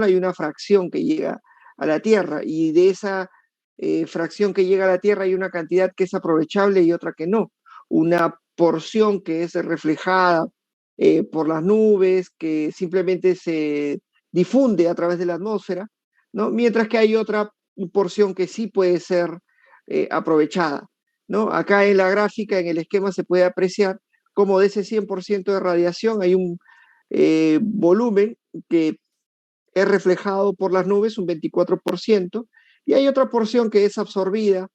hay una fracción que llega a la Tierra, y de esa fracción que llega a la Tierra hay una cantidad que es aprovechable y otra que no. Una porción que es reflejada por las nubes, que simplemente se difunde a través de la atmósfera, ¿no? Mientras que hay otra porción que sí puede ser aprovechada, ¿no? Acá en la gráfica, en el esquema, se puede apreciar cómo de ese 100% de radiación hay un volumen que es reflejado por las nubes, un 24%, y hay otra porción que es absorbida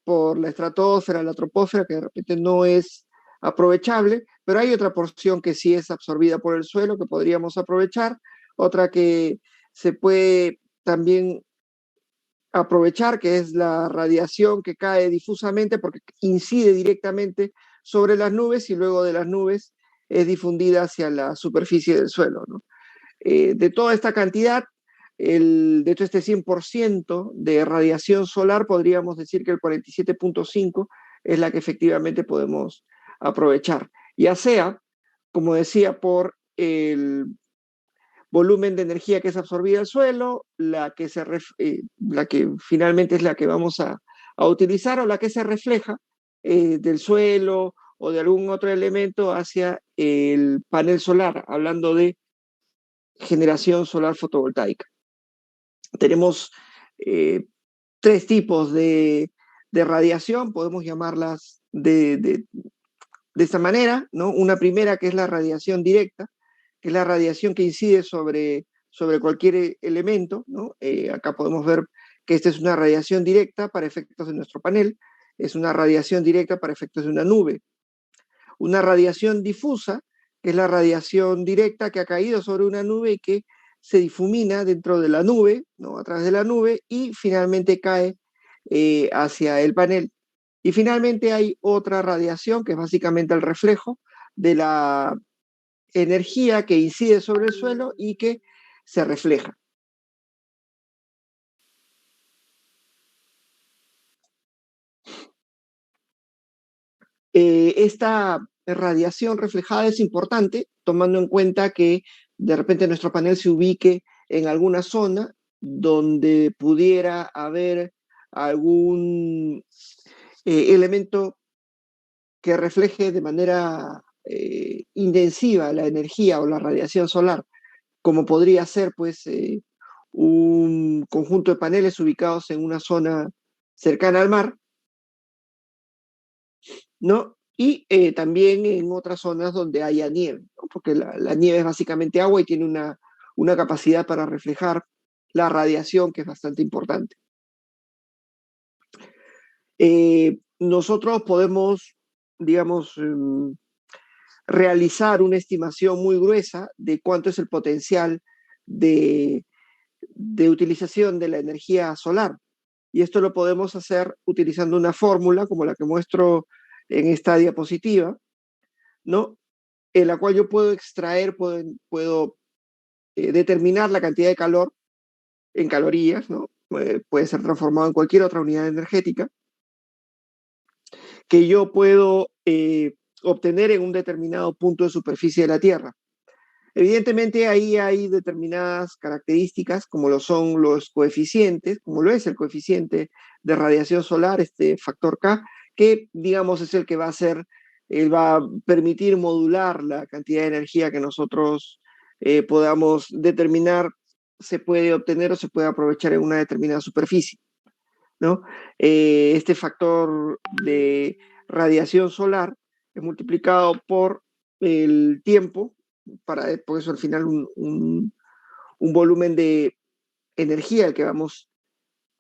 por la estratosfera, la troposfera, que de repente no es aprovechable, pero hay otra porción que sí es absorbida por el suelo, que podríamos aprovechar, otra que se puede también aprovechar, que es la radiación que cae difusamente porque incide directamente sobre las nubes y luego de las nubes es difundida hacia la superficie del suelo, ¿no? De toda esta cantidad, de todo este 100% de radiación solar, podríamos decir que el 47.5 es la que efectivamente podemos aprovechar, ya sea, como decía, por el volumen de energía que es absorbida al suelo, la que finalmente es la que vamos a utilizar, o la que se refleja del suelo o de algún otro elemento hacia el panel solar, hablando de generación solar fotovoltaica. Tenemos eh, tres tipos de radiación, podemos llamarlas de esta manera, ¿no? Una primera, que es la radiación directa, que es la radiación que incide sobre cualquier elemento, ¿no? Acá podemos ver que esta es una radiación directa para efectos de nuestro panel, es una radiación directa para efectos de una nube. Una radiación difusa, que es la radiación directa que ha caído sobre una nube y que se difumina dentro de la nube, ¿no? A través de la nube, y finalmente cae hacia el panel. Y finalmente hay otra radiación, que es básicamente el reflejo de la energía que incide sobre el suelo y que se refleja. Esta radiación reflejada es importante, tomando en cuenta que de repente nuestro panel se ubique en alguna zona donde pudiera haber algún elemento que refleje de manera intensiva la energía o la radiación solar, como podría ser pues un conjunto de paneles ubicados en una zona cercana al mar, ¿no? Y también en otras zonas donde haya nieve, ¿no? Porque la nieve es básicamente agua y tiene una capacidad para reflejar la radiación que es bastante importante. Nosotros podemos, digamos, realizar una estimación muy gruesa de cuánto es el potencial de, de utilización de la energía solar. Y esto lo podemos hacer utilizando una fórmula como la que muestro en esta diapositiva, ¿no? En la cual yo puedo extraer, puedo determinar la cantidad de calor en calorías, ¿no? Puede ser transformado en cualquier otra unidad energética, que yo puedo obtener en un determinado punto de superficie de la Tierra. Evidentemente ahí hay determinadas características, como lo son los coeficientes, como lo es el coeficiente de radiación solar, este factor K, que digamos es el que va a ser, él va a permitir modular la cantidad de energía que nosotros podamos determinar se puede obtener o se puede aprovechar en una determinada superficie, ¿no? Este factor de radiación solar es multiplicado por el tiempo, por eso al final un volumen de energía el que vamos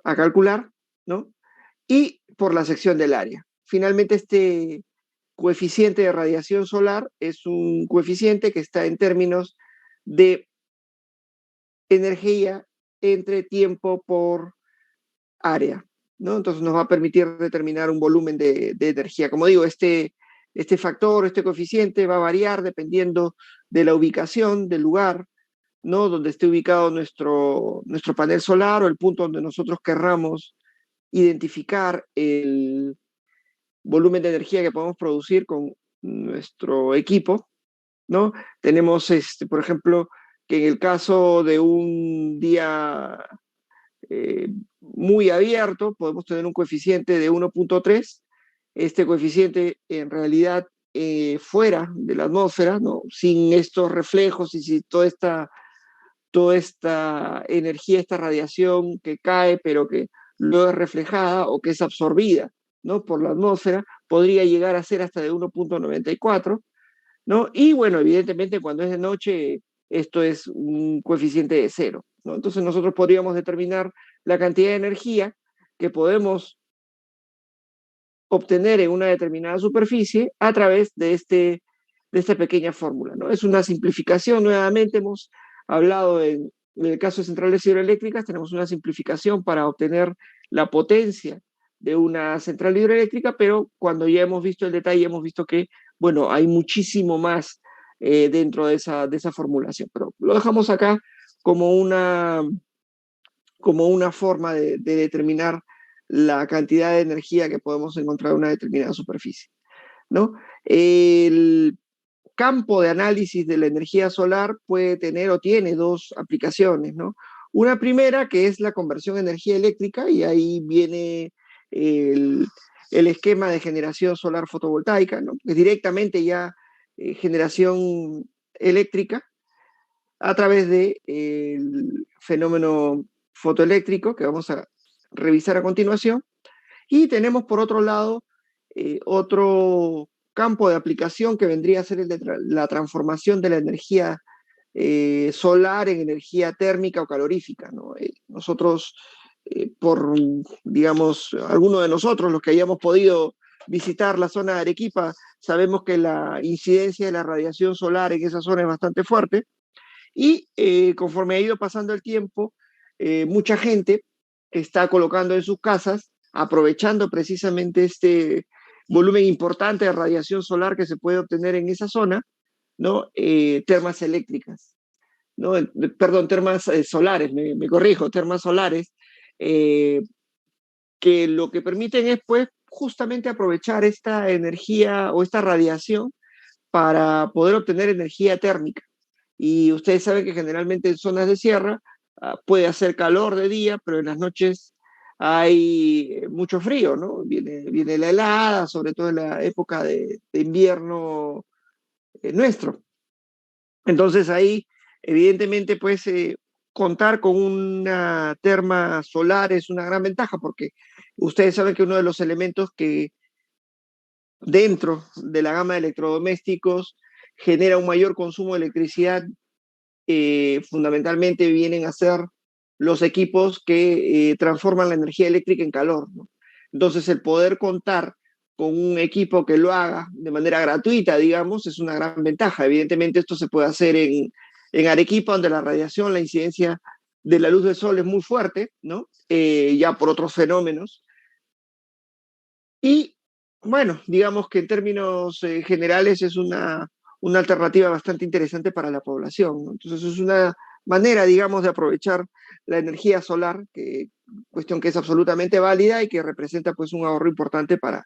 a calcular, ¿no? Y por la sección del área. Finalmente, este coeficiente de radiación solar es un coeficiente que está en términos de energía entre tiempo por área, ¿no? Entonces nos va a permitir determinar un volumen de energía. Como digo, este factor, este coeficiente va a variar dependiendo de la ubicación, del lugar, ¿no? Donde esté ubicado nuestro panel solar o el punto donde nosotros querramos identificar el volumen de energía que podemos producir con nuestro equipo, ¿no? Tenemos, por ejemplo, que en el caso de un día muy abierto, podemos tener un coeficiente de 1.3. Este coeficiente en realidad fuera de la atmósfera, ¿no? Sin estos reflejos y sin toda esta energía, esta radiación que cae, pero que luego es reflejada o que es absorbida, ¿no? Por la atmósfera, podría llegar a ser hasta de 1.94, ¿no? Y bueno, evidentemente cuando es de noche, esto es un coeficiente de cero, ¿no? Entonces nosotros podríamos determinar la cantidad de energía que podemos obtener en una determinada superficie a través de esta pequeña fórmula, ¿no? Es una simplificación, nuevamente hemos hablado en el caso de centrales hidroeléctricas, tenemos una simplificación para obtener la potencia de una central hidroeléctrica, pero cuando ya hemos visto el detalle, hemos visto que, bueno, hay muchísimo más dentro de esa formulación, pero lo dejamos acá como como una forma de determinar la cantidad de energía que podemos encontrar en una determinada superficie, ¿no? El campo de análisis de la energía solar puede tener o tiene dos aplicaciones, ¿no? Una primera que es la conversión de energía eléctrica y ahí viene el, el esquema de generación solar fotovoltaica, ¿no? Es directamente ya generación eléctrica a través del fenómeno fotoeléctrico que vamos a revisar a continuación. Y tenemos por otro lado otro campo de aplicación que vendría a ser el de la transformación de la energía solar en energía térmica o calorífica, ¿no? Nosotros, digamos, algunos de nosotros, los que hayamos podido visitar la zona de Arequipa, sabemos que la incidencia de la radiación solar en esa zona es bastante fuerte y conforme ha ido pasando el tiempo, mucha gente está colocando en sus casas, aprovechando precisamente este volumen importante de radiación solar que se puede obtener en esa zona, ¿no? Termas eléctricas, ¿no? Perdón, termas solares, me corrijo, termas solares, eh, que lo que permiten es, pues, justamente aprovechar esta energía o esta radiación para poder obtener energía térmica. Y ustedes saben que generalmente en zonas de sierra puede hacer calor de día, pero en las noches hay mucho frío, ¿no? Viene la helada, sobre todo en la época de invierno nuestro. Entonces ahí, evidentemente, pues contar con una terma solar es una gran ventaja porque ustedes saben que uno de los elementos que dentro de la gama de electrodomésticos genera un mayor consumo de electricidad fundamentalmente vienen a ser los equipos que transforman la energía eléctrica en calor, ¿no? Entonces, el poder contar con un equipo que lo haga de manera gratuita, digamos, es una gran ventaja. Evidentemente, esto se puede hacer en Arequipa, donde la radiación, la incidencia de la luz del sol es muy fuerte, ¿no? Ya por otros fenómenos. Y bueno, digamos que en términos generales es una alternativa bastante interesante para la población, ¿no? Entonces es una manera, digamos, de aprovechar la energía solar, cuestión que es absolutamente válida y que representa pues un ahorro importante para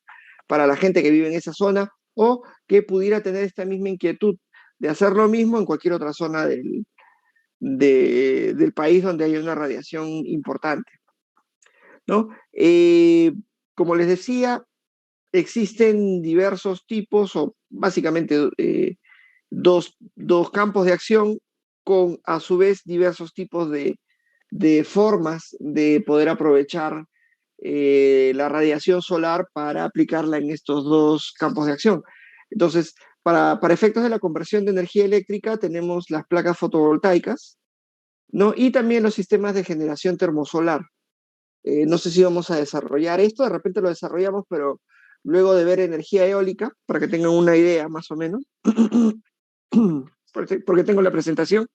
la gente que vive en esa zona o que pudiera tener esta misma inquietud de hacer lo mismo en cualquier otra zona del país donde haya una radiación importante, ¿no? Como les decía, existen diversos tipos o básicamente dos campos de acción con a su vez diversos tipos de formas de poder aprovechar la radiación solar para aplicarla en estos dos campos de acción. Entonces, para efectos de la conversión de energía eléctrica tenemos las placas fotovoltaicas, ¿no? Y también los sistemas de generación termosolar. No sé si vamos a desarrollar esto, de repente lo desarrollamos, pero luego de ver energía eólica, para que tengan una idea más o menos, porque tengo la presentación,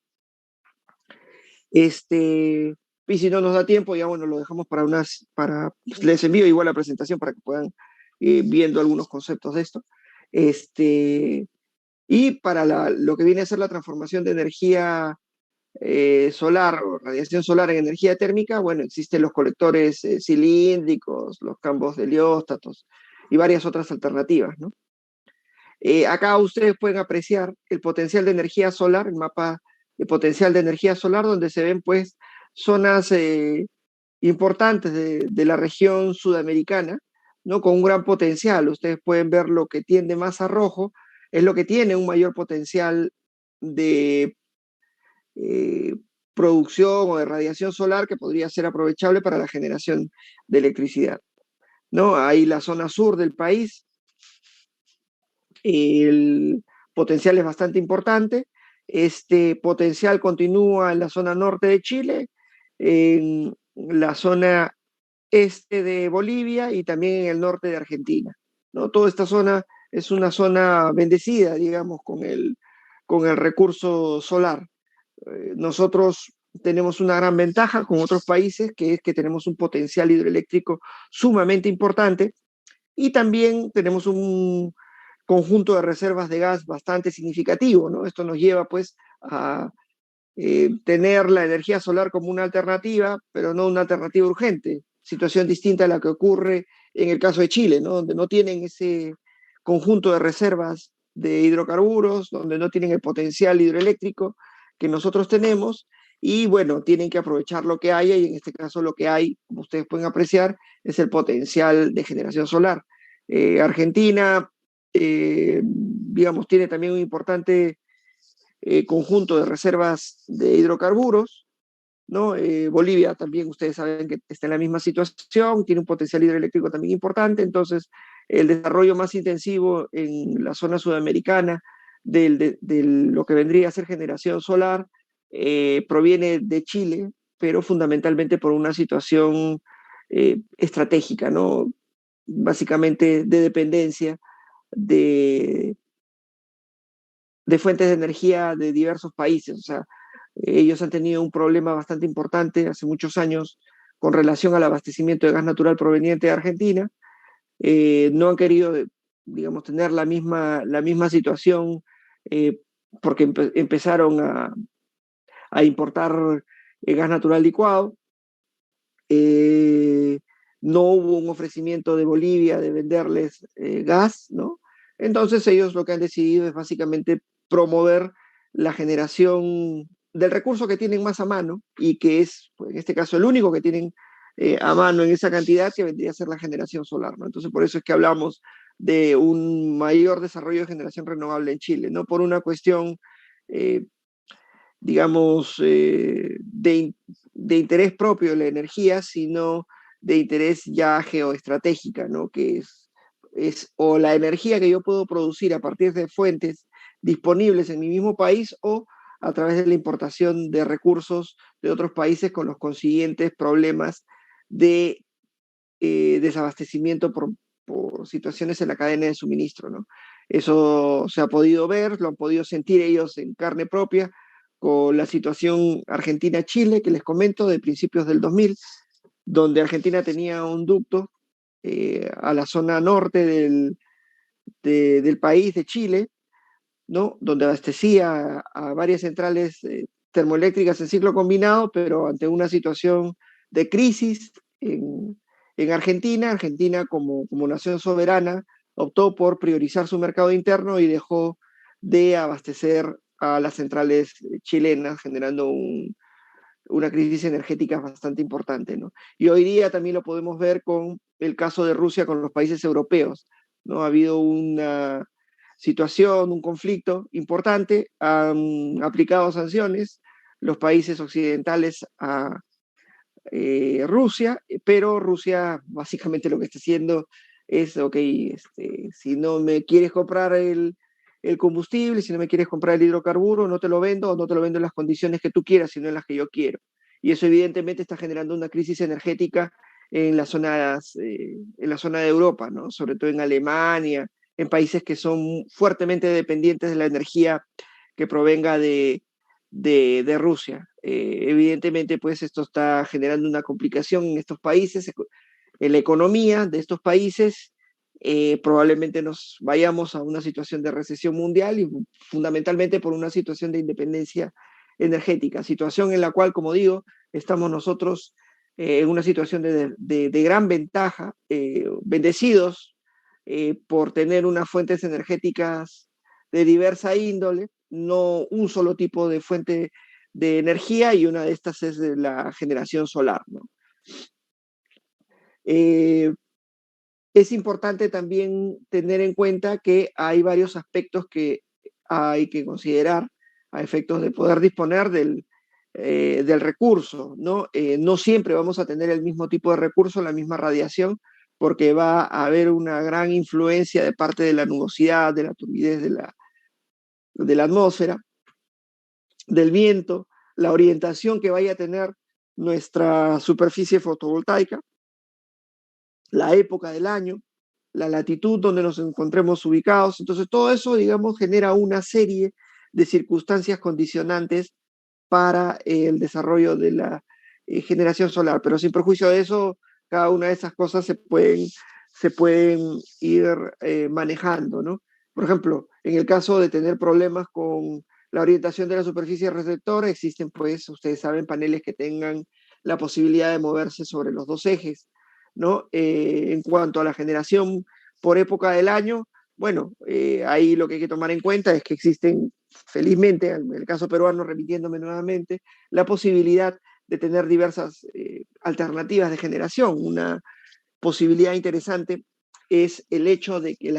y si no nos da tiempo, ya bueno, lo dejamos pues, les envío igual la presentación para que puedan ir viendo algunos conceptos de esto. Y para lo que viene a ser la transformación de energía solar o radiación solar en energía térmica, bueno, existen los colectores cilíndricos, los campos de helióstatos y varias otras alternativas, ¿no? Acá ustedes pueden apreciar el potencial de energía solar, el mapa potencial de energía solar, donde se ven pues zonas importantes de la región sudamericana, ¿no? Con un gran potencial. Ustedes pueden ver lo que tiende más a rojo, es lo que tiene un mayor potencial de eh, producción o de radiación solar que podría ser aprovechable para la generación de electricidad, ¿no? Ahí la zona sur del país, el potencial es bastante importante. Este potencial continúa en la zona norte de Chile, en la zona este de Bolivia y también en el norte de Argentina, ¿no? Toda esta zona es una zona bendecida, digamos, con el recurso solar. Nosotros tenemos una gran ventaja con otros países, que es que tenemos un potencial hidroeléctrico sumamente importante y también tenemos un conjunto de reservas de gas bastante significativo, ¿no? Esto nos lleva pues a tener la energía solar como una alternativa, pero no una alternativa urgente, situación distinta a la que ocurre en el caso de Chile, ¿no? Donde no tienen ese conjunto de reservas de hidrocarburos, donde no tienen el potencial hidroeléctrico que nosotros tenemos, y bueno, tienen que aprovechar lo que haya, y en este caso lo que hay, como ustedes pueden apreciar, es el potencial de generación solar. Argentina, digamos, tiene también un importante conjunto de reservas de hidrocarburos, ¿no? Bolivia también, ustedes saben que está en la misma situación, tiene un potencial hidroeléctrico también importante, entonces el desarrollo más intensivo en la zona sudamericana de lo que vendría a ser generación solar proviene de Chile, pero fundamentalmente por una situación estratégica, ¿no? Básicamente de dependencia de, de fuentes de energía de diversos países. O sea, ellos han tenido un problema bastante importante hace muchos años con relación al abastecimiento de gas natural proveniente de Argentina. No han querido, digamos, tener la misma situación porque empezaron a importar gas natural licuado. Eh, no hubo un ofrecimiento de Bolivia de venderles gas, ¿no? Entonces ellos lo que han decidido es básicamente promover la generación del recurso que tienen más a mano y que es, pues, en este caso, el único que tienen a mano en esa cantidad, que vendría a ser la generación solar, ¿no? Entonces por eso es que hablamos de un mayor desarrollo de generación renovable en Chile, no por una cuestión eh, digamos, de interés propio de la energía, sino de interés ya geoestratégica, ¿no? Que es o la energía que yo puedo producir a partir de fuentes disponibles en mi mismo país o a través de la importación de recursos de otros países con los consiguientes problemas de desabastecimiento por situaciones en la cadena de suministro, ¿no? Eso se ha podido ver, lo han podido sentir ellos en carne propia con la situación Argentina-Chile, que les comento, de principios del 2000, donde Argentina tenía un ducto a la zona norte del país, de Chile, ¿no? Donde abastecía a varias centrales termoeléctricas en ciclo combinado, pero ante una situación de crisis en Argentina, Argentina como nación soberana optó por priorizar su mercado interno y dejó de abastecer a las centrales chilenas, generando una crisis energética bastante importante, ¿no? Y hoy día también lo podemos ver con el caso de Rusia con los países europeos, ¿no? Ha habido una situación, un conflicto importante, han aplicado sanciones los países occidentales a Rusia, pero Rusia básicamente lo que está haciendo es, ok, si no me quieres comprar el combustible, si no me quieres comprar el hidrocarburo, no te lo vendo o no te lo vendo en las condiciones que tú quieras, sino en las que yo quiero. Y eso evidentemente está generando una crisis energética en la zona de Europa, ¿no? Sobre todo en Alemania, en países que son fuertemente dependientes de la energía que provenga de Rusia. Evidentemente, pues esto está generando una complicación en estos países, en la economía de estos países. Probablemente nos vayamos a una situación de recesión mundial y fundamentalmente por una situación de independencia energética, situación en la cual, como digo, estamos nosotros en una situación de gran ventaja, bendecidos por tener unas fuentes energéticas de diversa índole, no un solo tipo de fuente de energía y una de estas es de la generación solar, ¿no? Eh, es importante también tener en cuenta que hay varios aspectos que hay que considerar a efectos de poder disponer del recurso, ¿no? No siempre vamos a tener el mismo tipo de recurso, la misma radiación, porque va a haber una gran influencia de parte de la nubosidad, de la turbidez de la atmósfera, del viento, la orientación que vaya a tener nuestra superficie fotovoltaica, la época del año, la latitud donde nos encontremos ubicados. Entonces, todo eso, digamos, genera una serie de circunstancias condicionantes para el desarrollo de la generación solar. Pero sin perjuicio de eso, cada una de esas cosas se pueden ir manejando, ¿no? Por ejemplo, en el caso de tener problemas con la orientación de la superficie receptora, existen, pues, ustedes saben, paneles que tengan la posibilidad de moverse sobre los dos ejes, ¿no? En cuanto a la generación por época del año, bueno, ahí lo que hay que tomar en cuenta es que existen, felizmente, en el caso peruano, repitiéndome nuevamente, la posibilidad de tener diversas alternativas de generación. Una posibilidad interesante es el hecho de que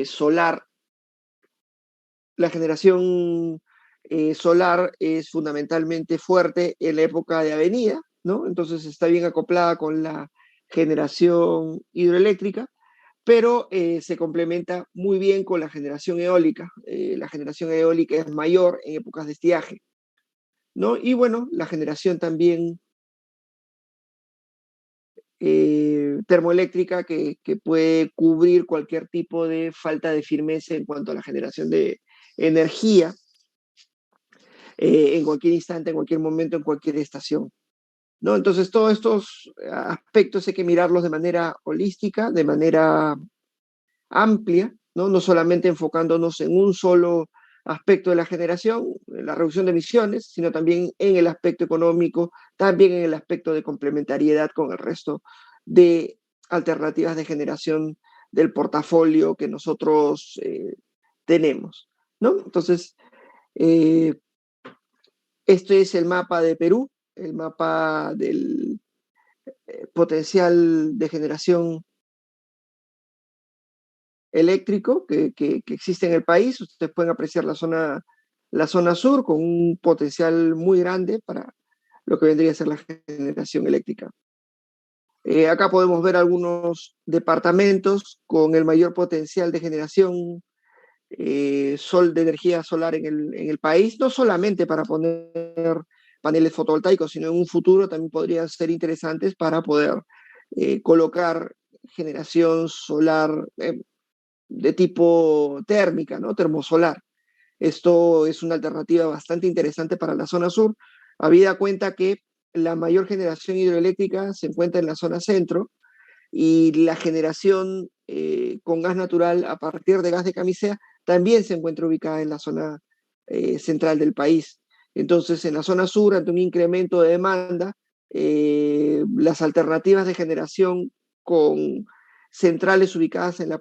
solar, la generación solar es fundamentalmente fuerte en la época de avenida, ¿no? Entonces está bien acoplada con la generación hidroeléctrica, pero se complementa muy bien con la generación eólica. La generación eólica es mayor en épocas de estiaje, ¿no? Y bueno, la generación también termoeléctrica que puede cubrir cualquier tipo de falta de firmeza en cuanto a la generación de energía en cualquier instante, en cualquier momento, en cualquier estación, ¿no? Entonces, todos estos aspectos hay que mirarlos de manera holística, de manera amplia, ¿no? No solamente enfocándonos en un solo aspecto de la generación, la reducción de emisiones, sino también en el aspecto económico, también en el aspecto de complementariedad con el resto de alternativas de generación del portafolio que nosotros tenemos, ¿no? Entonces, eh, este es el mapa de Perú, el mapa del potencial de generación eléctrico que existe en el país. Ustedes pueden apreciar la zona sur con un potencial muy grande para lo que vendría a ser la generación eléctrica. Acá podemos ver algunos departamentos con el mayor potencial de generación de energía solar en el país, no solamente para poner paneles fotovoltaicos, sino en un futuro también podrían ser interesantes para poder colocar generación solar de tipo térmica, ¿no? Termosolar. Esto es una alternativa bastante interesante para la zona sur, habida cuenta que la mayor generación hidroeléctrica se encuentra en la zona centro y la generación con gas natural a partir de gas de camisea también se encuentra ubicada en la zona central del país. Entonces, en la zona sur, ante un incremento de demanda, las alternativas de generación con centrales ubicadas en eh,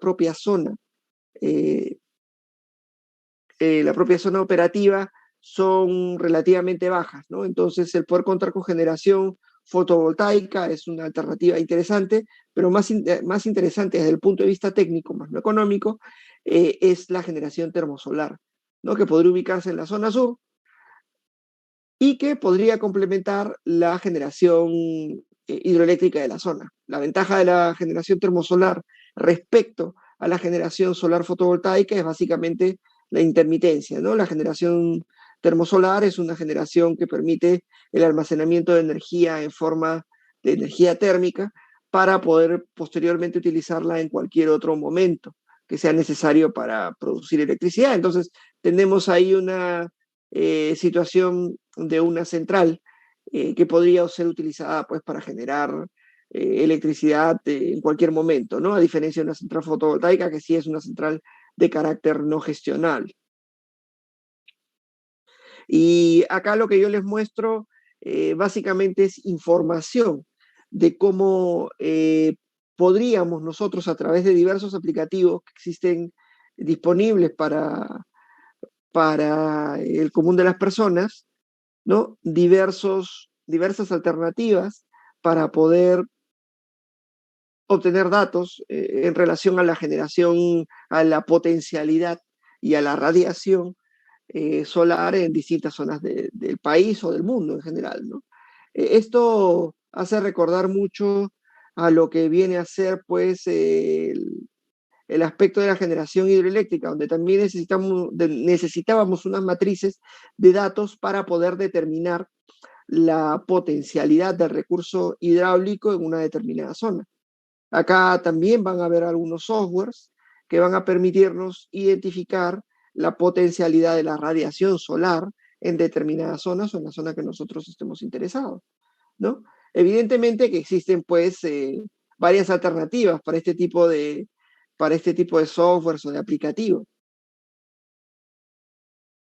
la propia zona operativa son relativamente bajas, ¿no? Entonces, el poder contar con generación fotovoltaica es una alternativa interesante, pero más interesante desde el punto de vista técnico, más no económico, es la generación termosolar, ¿no? Que podría ubicarse en la zona sur y que podría complementar la generación hidroeléctrica de la zona. La ventaja de la generación termosolar respecto a la generación solar fotovoltaica es básicamente la intermitencia, ¿no? La generación termosolar es una generación que permite el almacenamiento de energía en forma de energía térmica para poder posteriormente utilizarla en cualquier otro momento que sea necesario para producir electricidad. Entonces, tenemos ahí una situación de una central que podría ser utilizada pues para generar electricidad en cualquier momento, ¿no? A diferencia de una central fotovoltaica que sí es una central de carácter no gestional. Y acá lo que yo les muestro básicamente es información de cómo podríamos nosotros a través de diversos aplicativos que existen disponibles para el común de las personas, ¿no? Diversas alternativas para poder obtener datos en relación a la generación, a la potencialidad y a la radiación solar en distintas zonas del país o del mundo en general, ¿no? Esto hace recordar mucho a lo que viene a ser, pues, el aspecto de la generación hidroeléctrica, donde también necesitábamos unas matrices de datos para poder determinar la potencialidad del recurso hidráulico en una determinada zona. Acá también van a haber algunos softwares que van a permitirnos identificar la potencialidad de la radiación solar en determinadas zonas o en la zona que nosotros estemos interesados, ¿no? Evidentemente que existen pues varias alternativas para este tipo de softwares o de aplicativos.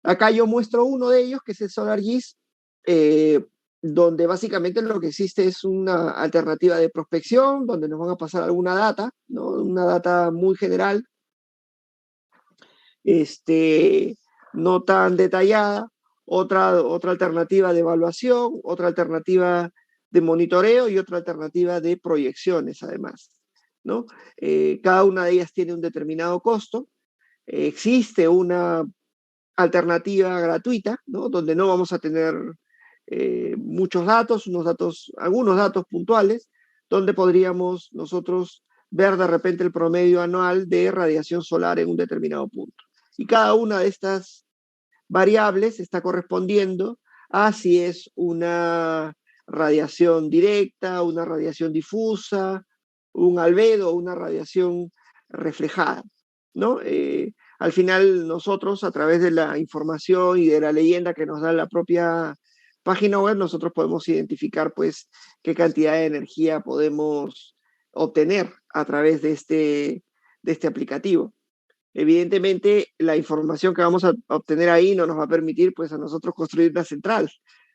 Acá yo muestro uno de ellos, que es el SolarGIS, eh, donde básicamente lo que existe es una alternativa de prospección, donde nos van a pasar alguna data, ¿no? Una data muy general, este, no tan detallada, otra alternativa de evaluación, otra alternativa de monitoreo y otra alternativa de proyecciones, además, ¿no? Cada una de ellas tiene un determinado costo. Existe una alternativa gratuita, ¿no? Donde no vamos a tener muchos datos, algunos datos puntuales, donde podríamos nosotros ver de repente el promedio anual de radiación solar en un determinado punto. Y cada una de estas variables está correspondiendo a si es una radiación directa, una radiación difusa, un albedo, una radiación reflejada, ¿no? Al final nosotros, a través de la información y de la leyenda que nos da la propia página web, nosotros podemos identificar pues qué cantidad de energía podemos obtener a través de este aplicativo. Evidentemente, la información que vamos a obtener ahí no nos va a permitir, pues, a nosotros construir una central,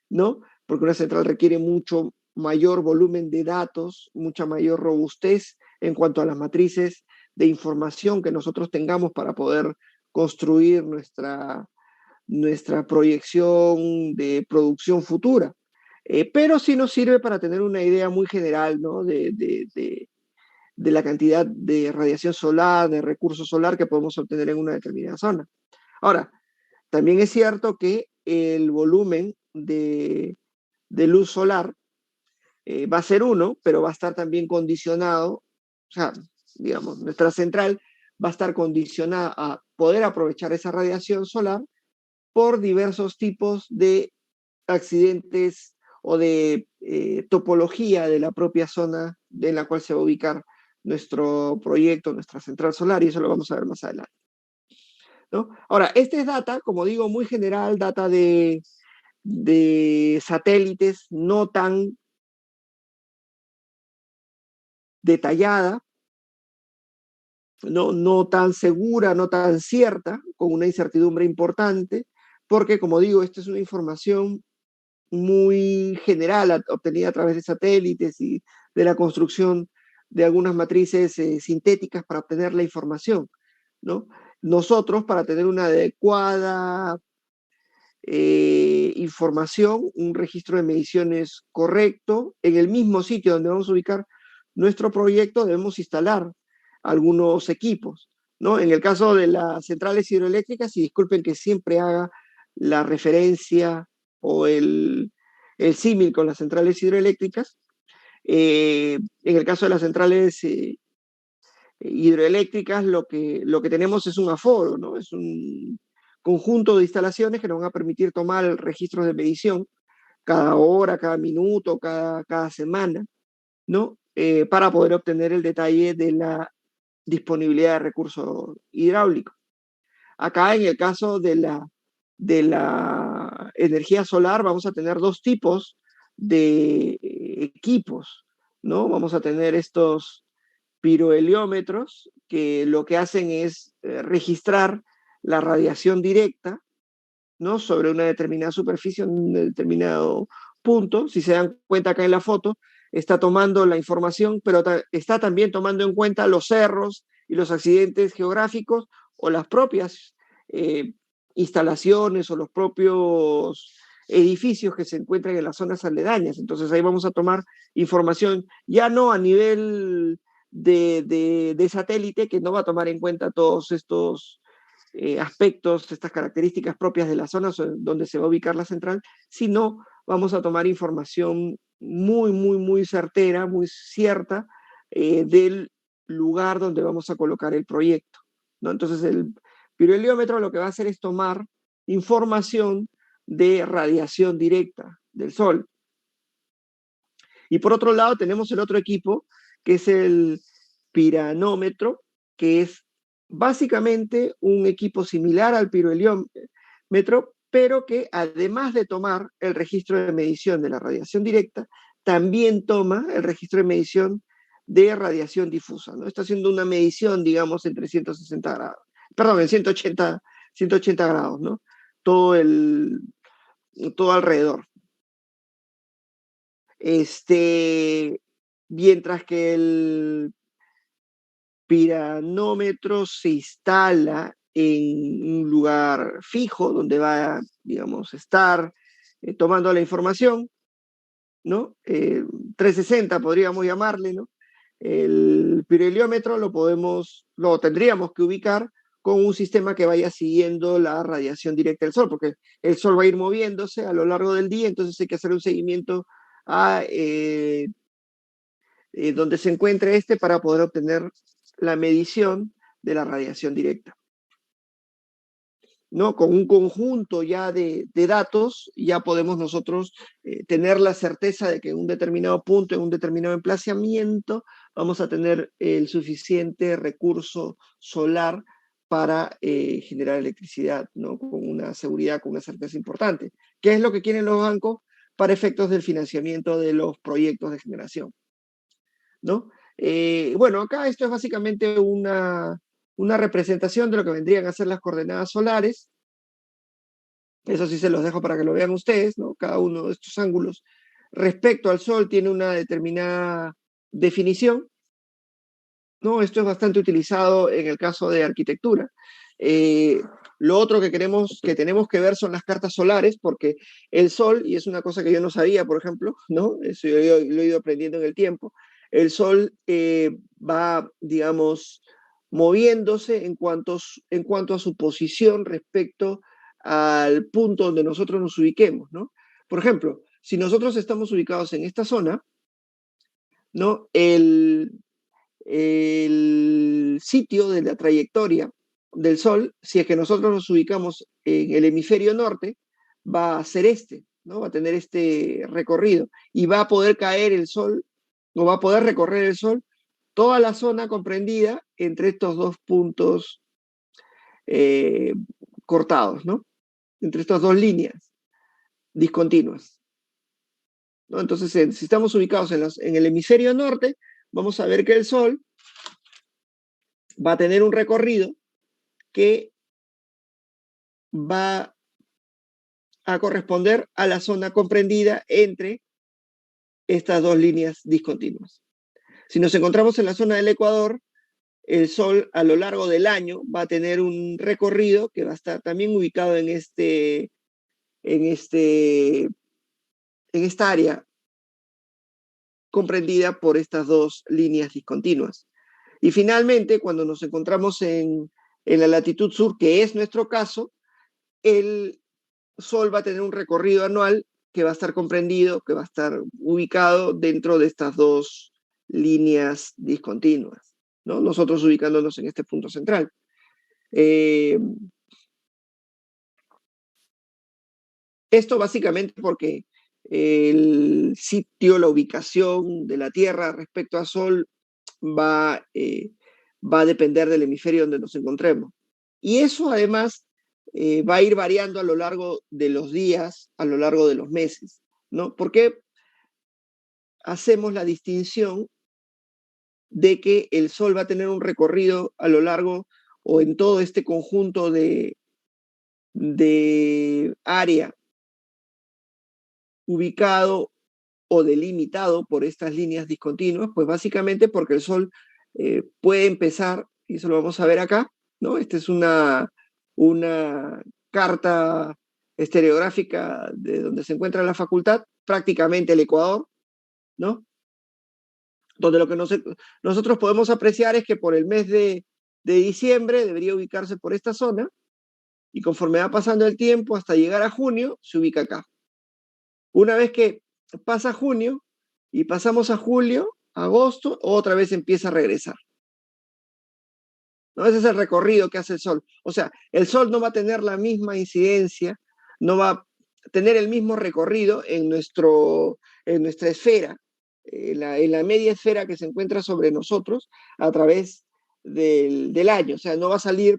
¿no? Porque una central requiere mucho mayor volumen de datos, mucha mayor robustez en cuanto a las matrices de información que nosotros tengamos para poder construir nuestra proyección de producción futura. Pero sí nos sirve para tener una idea muy general, ¿no? De la cantidad de radiación solar, de recurso solar que podemos obtener en una determinada zona. Ahora, también es cierto que el volumen de luz solar va a ser uno, pero va a estar también condicionado, o sea, digamos, nuestra central va a estar condicionada a poder aprovechar esa radiación solar por diversos tipos de accidentes o de topología de la propia zona en la cual se va a ubicar nuestro proyecto, nuestra central solar, y eso lo vamos a ver más adelante, ¿no? Ahora, esta es data, como digo, muy general, data de satélites, no tan detallada, no tan segura, no tan cierta, con una incertidumbre importante, porque, como digo, esta es una información muy general obtenida a través de satélites y de la construcción de algunas matrices sintéticas para obtener la información, ¿no? Nosotros, para tener una adecuada información, un registro de mediciones correcto, en el mismo sitio donde vamos a ubicar nuestro proyecto, debemos instalar algunos equipos, ¿no? En el caso de las centrales hidroeléctricas, y disculpen que siempre haga la referencia o el símil con las centrales hidroeléctricas, en el caso de las centrales hidroeléctricas, lo que tenemos es un aforo, ¿no? Es un conjunto de instalaciones que nos van a permitir tomar registros de medición cada hora, cada minuto, cada semana, ¿no? Para poder obtener el detalle de la disponibilidad de recursos hidráulicos. Acá, en el caso de la energía solar, vamos a tener dos tipos de equipos, ¿no? Vamos a tener estos piroheliómetros que lo que hacen es registrar la radiación directa, ¿no? Sobre una determinada superficie, en un determinado punto. Si se dan cuenta acá en la foto, está tomando la información, pero está también tomando en cuenta los cerros y los accidentes geográficos o las propias instalaciones o los propios edificios que se encuentran en las zonas aledañas. Entonces ahí vamos a tomar información ya no a nivel de satélite, que no va a tomar en cuenta todos estos aspectos, estas características propias de las zonas donde se va a ubicar la central, sino vamos a tomar información muy, muy, muy certera, muy cierta del lugar donde vamos a colocar el proyecto, ¿no? Entonces el pirheliómetro lo que va a hacer es tomar información de radiación directa del Sol. Y por otro lado tenemos el otro equipo, que es el piranómetro, que es básicamente un equipo similar al pirheliómetro, pero que además de tomar el registro de medición de la radiación directa, también toma el registro de medición de radiación difusa, ¿no? Está haciendo una medición, digamos, en 360 grados, perdón, en 180 grados, ¿no? Todo alrededor. Mientras que el piranómetro se instala en un lugar fijo donde va, digamos, estar tomando la información, ¿no? 360 podríamos llamarle, ¿no? El pirheliómetro lo tendríamos que ubicar con un sistema que vaya siguiendo la radiación directa del Sol, porque el Sol va a ir moviéndose a lo largo del día, entonces hay que hacer un seguimiento a donde se encuentre para poder obtener la medición de la radiación directa, ¿no? Con un conjunto ya de datos, ya podemos nosotros tener la certeza de que en un determinado punto, en un determinado emplazamiento, vamos a tener el suficiente recurso solar para generar electricidad, ¿no? Con una seguridad, con una certeza importante. ¿Qué es lo que quieren los bancos para efectos del financiamiento de los proyectos de generación, ¿no? Bueno, acá esto es básicamente una representación de lo que vendrían a ser las coordenadas solares. Eso sí se los dejo para que lo vean ustedes, ¿no? Cada uno de estos ángulos respecto al Sol tiene una determinada definición, ¿no? Esto es bastante utilizado en el caso de arquitectura. Lo otro que tenemos que ver son las cartas solares, porque el Sol, y es una cosa que yo no sabía, por ejemplo, ¿no? Eso yo lo he ido aprendiendo en el tiempo, el Sol va, digamos, moviéndose en cuanto a su posición respecto al punto donde nosotros nos ubiquemos, ¿no? Por ejemplo, si nosotros estamos ubicados en esta zona, ¿no? El sitio de la trayectoria del Sol, si es que nosotros nos ubicamos en el hemisferio norte, va a ser ¿no? Va a tener este recorrido y va a poder caer el Sol, o va a poder recorrer el Sol toda la zona comprendida entre estos dos puntos cortados, ¿no? Entre estas dos líneas discontinuas, ¿no? Entonces, si estamos ubicados en el hemisferio norte, vamos a ver que el Sol va a tener un recorrido que va a corresponder a la zona comprendida entre estas dos líneas discontinuas. Si nos encontramos en la zona del Ecuador, el Sol a lo largo del año va a tener un recorrido que va a estar también ubicado en esta área comprendida por estas dos líneas discontinuas. Y finalmente, cuando nos encontramos en la latitud sur, que es nuestro caso, el Sol va a tener un recorrido anual que va a estar comprendido, que va a estar ubicado dentro de estas dos líneas discontinuas, ¿no? Nosotros ubicándonos en este punto central. Esto básicamente porque el sitio, la ubicación de la Tierra respecto al Sol va a depender del hemisferio donde nos encontremos. Y eso además va a ir variando a lo largo de los días, a lo largo de los meses, ¿no? Porque hacemos la distinción de que el Sol va a tener un recorrido a lo largo o en todo este conjunto de área ubicado o delimitado por estas líneas discontinuas, pues básicamente porque el Sol puede empezar, y eso lo vamos a ver acá, ¿no? Esta es una carta estereográfica de donde se encuentra la facultad, prácticamente el Ecuador, ¿no? Donde lo que nosotros podemos apreciar es que por el mes de diciembre debería ubicarse por esta zona, y conforme va pasando el tiempo hasta llegar a junio, se ubica acá. Una vez que pasa junio y pasamos a julio, agosto, otra vez empieza a regresar, ¿no? Ese es el recorrido que hace el Sol. O sea, el Sol no va a tener la misma incidencia, no va a tener el mismo recorrido en nuestra esfera, en la media esfera que se encuentra sobre nosotros a través del año. O sea, no va a salir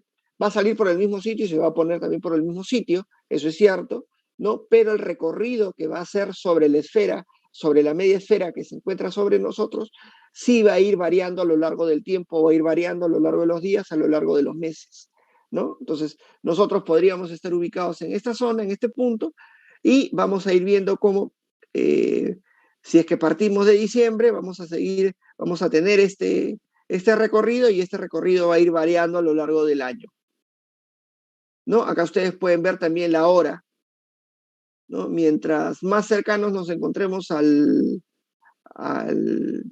por el mismo sitio y se va a poner también por el mismo sitio, eso es cierto, ¿no? Pero el recorrido que va a hacer sobre la esfera, sobre la media esfera que se encuentra sobre nosotros, sí va a ir variando a lo largo del tiempo, va a ir variando a lo largo de los días, a lo largo de los meses, ¿no? Entonces, nosotros podríamos estar ubicados en esta zona, en este punto, y vamos a ir viendo cómo, si es que partimos de diciembre, vamos a tener este recorrido, y este recorrido va a ir variando a lo largo del año, ¿no? Acá ustedes pueden ver también la hora, ¿no? Mientras más cercanos nos encontremos al, al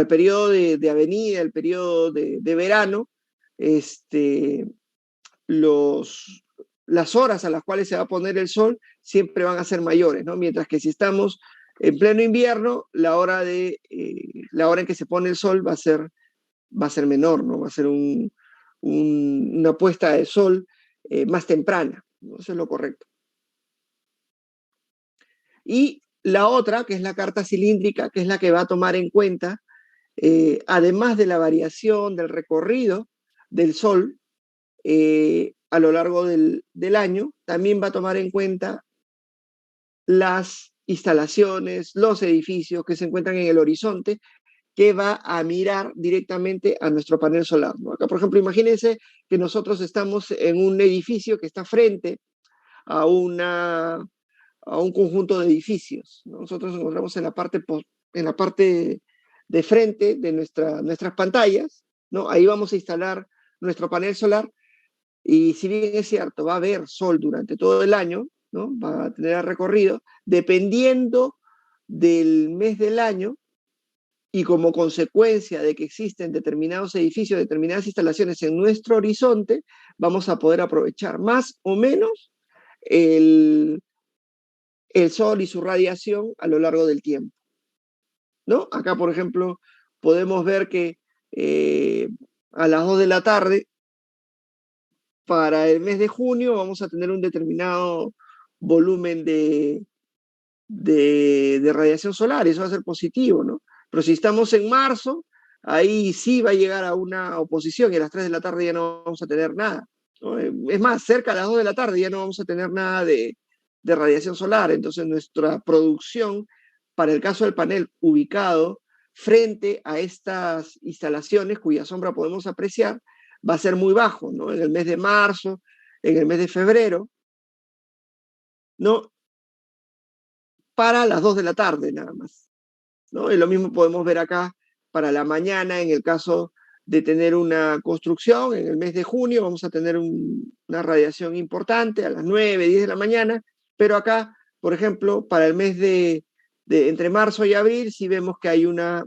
periodo de avenida, el periodo de verano, este, los, las horas a las cuales se va a poner el sol siempre van a ser mayores, ¿no? Mientras que si estamos en pleno invierno, la hora en que se pone el sol va a ser menor, ¿no? Va a ser una puesta de sol más temprana, ¿no? Eso es lo correcto. Y la otra, que es la carta cilíndrica, que es la que va a tomar en cuenta, además de la variación del recorrido del Sol a lo largo del año, también va a tomar en cuenta las instalaciones, los edificios que se encuentran en el horizonte, que va a mirar directamente a nuestro panel solar, ¿no? Acá, por ejemplo, imagínense que nosotros estamos en un edificio que está frente a a un conjunto de edificios, ¿no? Nosotros nos encontramos en la parte de frente de nuestras pantallas, ¿no? Ahí vamos a instalar nuestro panel solar, y si bien es cierto, va a haber sol durante todo el año, ¿no? Va a tener recorrido, dependiendo del mes del año, y como consecuencia de que existen determinados edificios, determinadas instalaciones en nuestro horizonte, vamos a poder aprovechar más o menos el, el sol y su radiación a lo largo del tiempo, ¿no? Acá, por ejemplo, podemos ver que a las 2 de la tarde, para el mes de junio, vamos a tener un determinado volumen de radiación solar, eso va a ser positivo, ¿no? Pero si estamos en marzo, ahí sí va a llegar a una oposición, y a las 3 de la tarde ya no vamos a tener nada, ¿no? Es más, cerca a las 2 de la tarde ya no vamos a tener nada de radiación solar. Entonces nuestra producción, para el caso del panel ubicado frente a estas instalaciones cuya sombra podemos apreciar, va a ser muy bajo, ¿no? En el mes de marzo, en el mes de febrero, ¿no? Para las 2 de la tarde nada más, ¿no? Y lo mismo podemos ver acá para la mañana, en el caso de tener una construcción, en el mes de junio vamos a tener una radiación importante a las 9, 10 de la mañana, pero acá, por ejemplo, para el mes de entre marzo y abril, sí vemos que hay una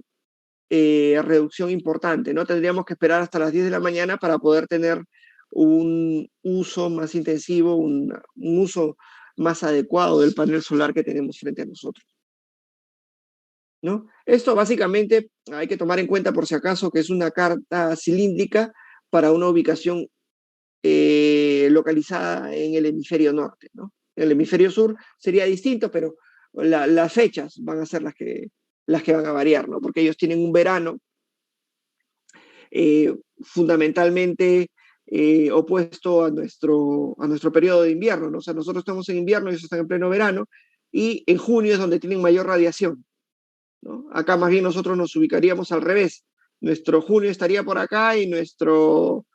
reducción importante, ¿no? Tendríamos que esperar hasta las 10 de la mañana para poder tener un uso más intensivo, un uso más adecuado del panel solar que tenemos frente a nosotros, ¿no? Esto básicamente hay que tomar en cuenta, por si acaso, que es una carta cilíndrica para una ubicación localizada en el hemisferio norte, ¿no? En el hemisferio sur sería distinto, pero las fechas van a ser las que van a variar, ¿no? Porque ellos tienen un verano fundamentalmente opuesto a nuestro periodo de invierno, ¿no? O sea, nosotros estamos en invierno y ellos están en pleno verano, y en junio es donde tienen mayor radiación, ¿no? Acá más bien nosotros nos ubicaríamos al revés. Nuestro junio estaría por acá, y nuestro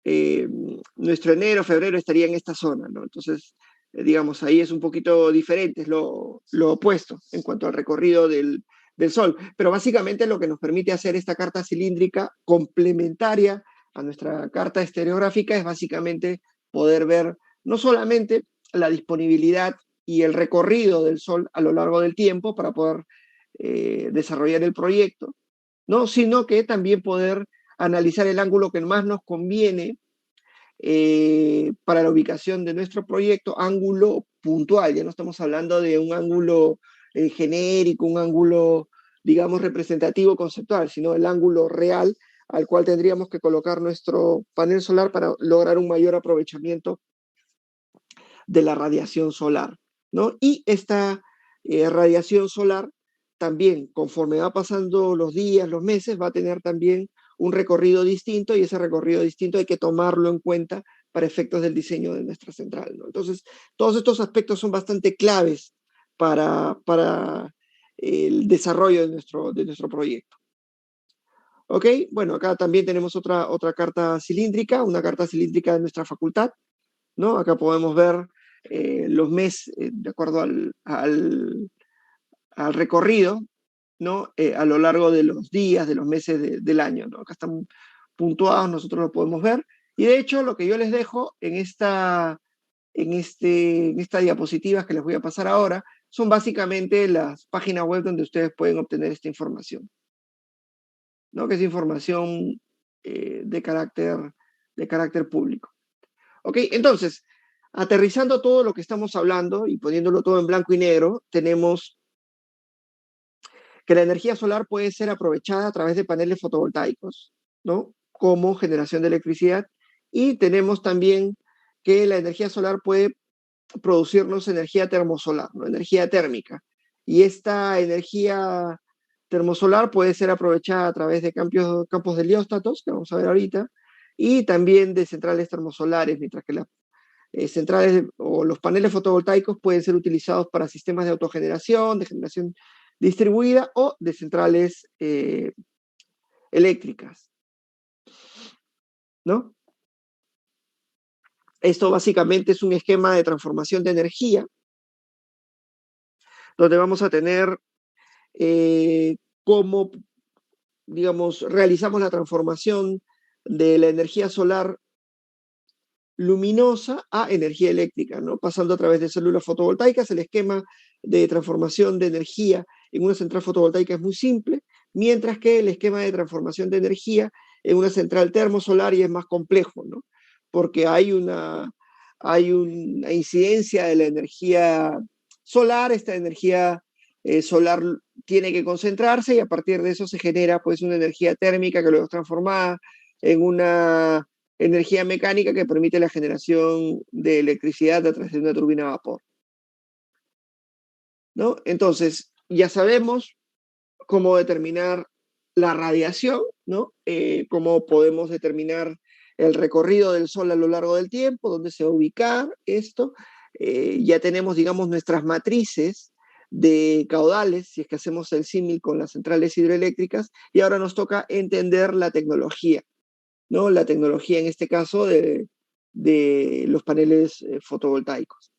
enero, febrero estaría en esta zona, ¿no? Entonces, digamos, ahí es un poquito diferente, es lo opuesto en cuanto al recorrido del Sol. Pero básicamente lo que nos permite hacer esta carta cilíndrica complementaria a nuestra carta estereográfica es básicamente poder ver no solamente la disponibilidad y el recorrido del Sol a lo largo del tiempo para poder desarrollar el proyecto, ¿no? Sino que también poder analizar el ángulo que más nos conviene para la ubicación de nuestro proyecto, ángulo puntual. Ya no estamos hablando de un ángulo genérico, un ángulo, digamos, representativo, conceptual, sino el ángulo real al cual tendríamos que colocar nuestro panel solar para lograr un mayor aprovechamiento de la radiación solar, ¿no? Y esta radiación solar también, conforme va pasando los días, los meses, va a tener también un recorrido distinto y ese recorrido distinto hay que tomarlo en cuenta para efectos del diseño de nuestra central, ¿no? Entonces, todos estos aspectos son bastante claves para el desarrollo de nuestro proyecto. ¿Ok? Bueno, acá también tenemos otra carta cilíndrica, una carta cilíndrica de nuestra facultad, ¿no? Acá podemos ver los meses de acuerdo al recorrido, ¿no? A lo largo de los días, de los meses del año, ¿no? Acá están puntuados, nosotros lo podemos ver. Y de hecho, lo que yo les dejo en esta diapositivas que les voy a pasar ahora son básicamente las páginas web donde ustedes pueden obtener esta información, ¿no? Que es información de carácter público. ¿Ok? Entonces, aterrizando todo lo que estamos hablando y poniéndolo todo en blanco y negro, tenemos que la energía solar puede ser aprovechada a través de paneles fotovoltaicos, ¿no? Como generación de electricidad. Y tenemos también que la energía solar puede producirnos energía termosolar, ¿no? Energía térmica. Y esta energía termosolar puede ser aprovechada a través de campos de helióstatos, que vamos a ver ahorita, y también de centrales termosolares, mientras que las centrales o los paneles fotovoltaicos pueden ser utilizados para sistemas de autogeneración, de generación distribuida o de centrales eléctricas, ¿no? Esto básicamente es un esquema de transformación de energía, donde vamos a tener cómo, digamos, realizamos la transformación de la energía solar luminosa a energía eléctrica, ¿no? Pasando a través de células fotovoltaicas. El esquema de transformación de energía en una central fotovoltaica es muy simple, mientras que el esquema de transformación de energía en una central termosolar es más complejo, ¿no? Porque hay una incidencia de la energía solar, esta energía solar tiene que concentrarse y a partir de eso se genera pues una energía térmica que luego es transformada en una energía mecánica que permite la generación de electricidad a través de una turbina a vapor, ¿no? Entonces, ya sabemos cómo determinar la radiación, ¿no? Cómo podemos determinar el recorrido del Sol a lo largo del tiempo, dónde se va a ubicar esto. Ya tenemos, digamos, nuestras matrices de caudales, si es que hacemos el símil con las centrales hidroeléctricas, y ahora nos toca entender la tecnología, ¿no? La tecnología en este caso de los paneles fotovoltaicos,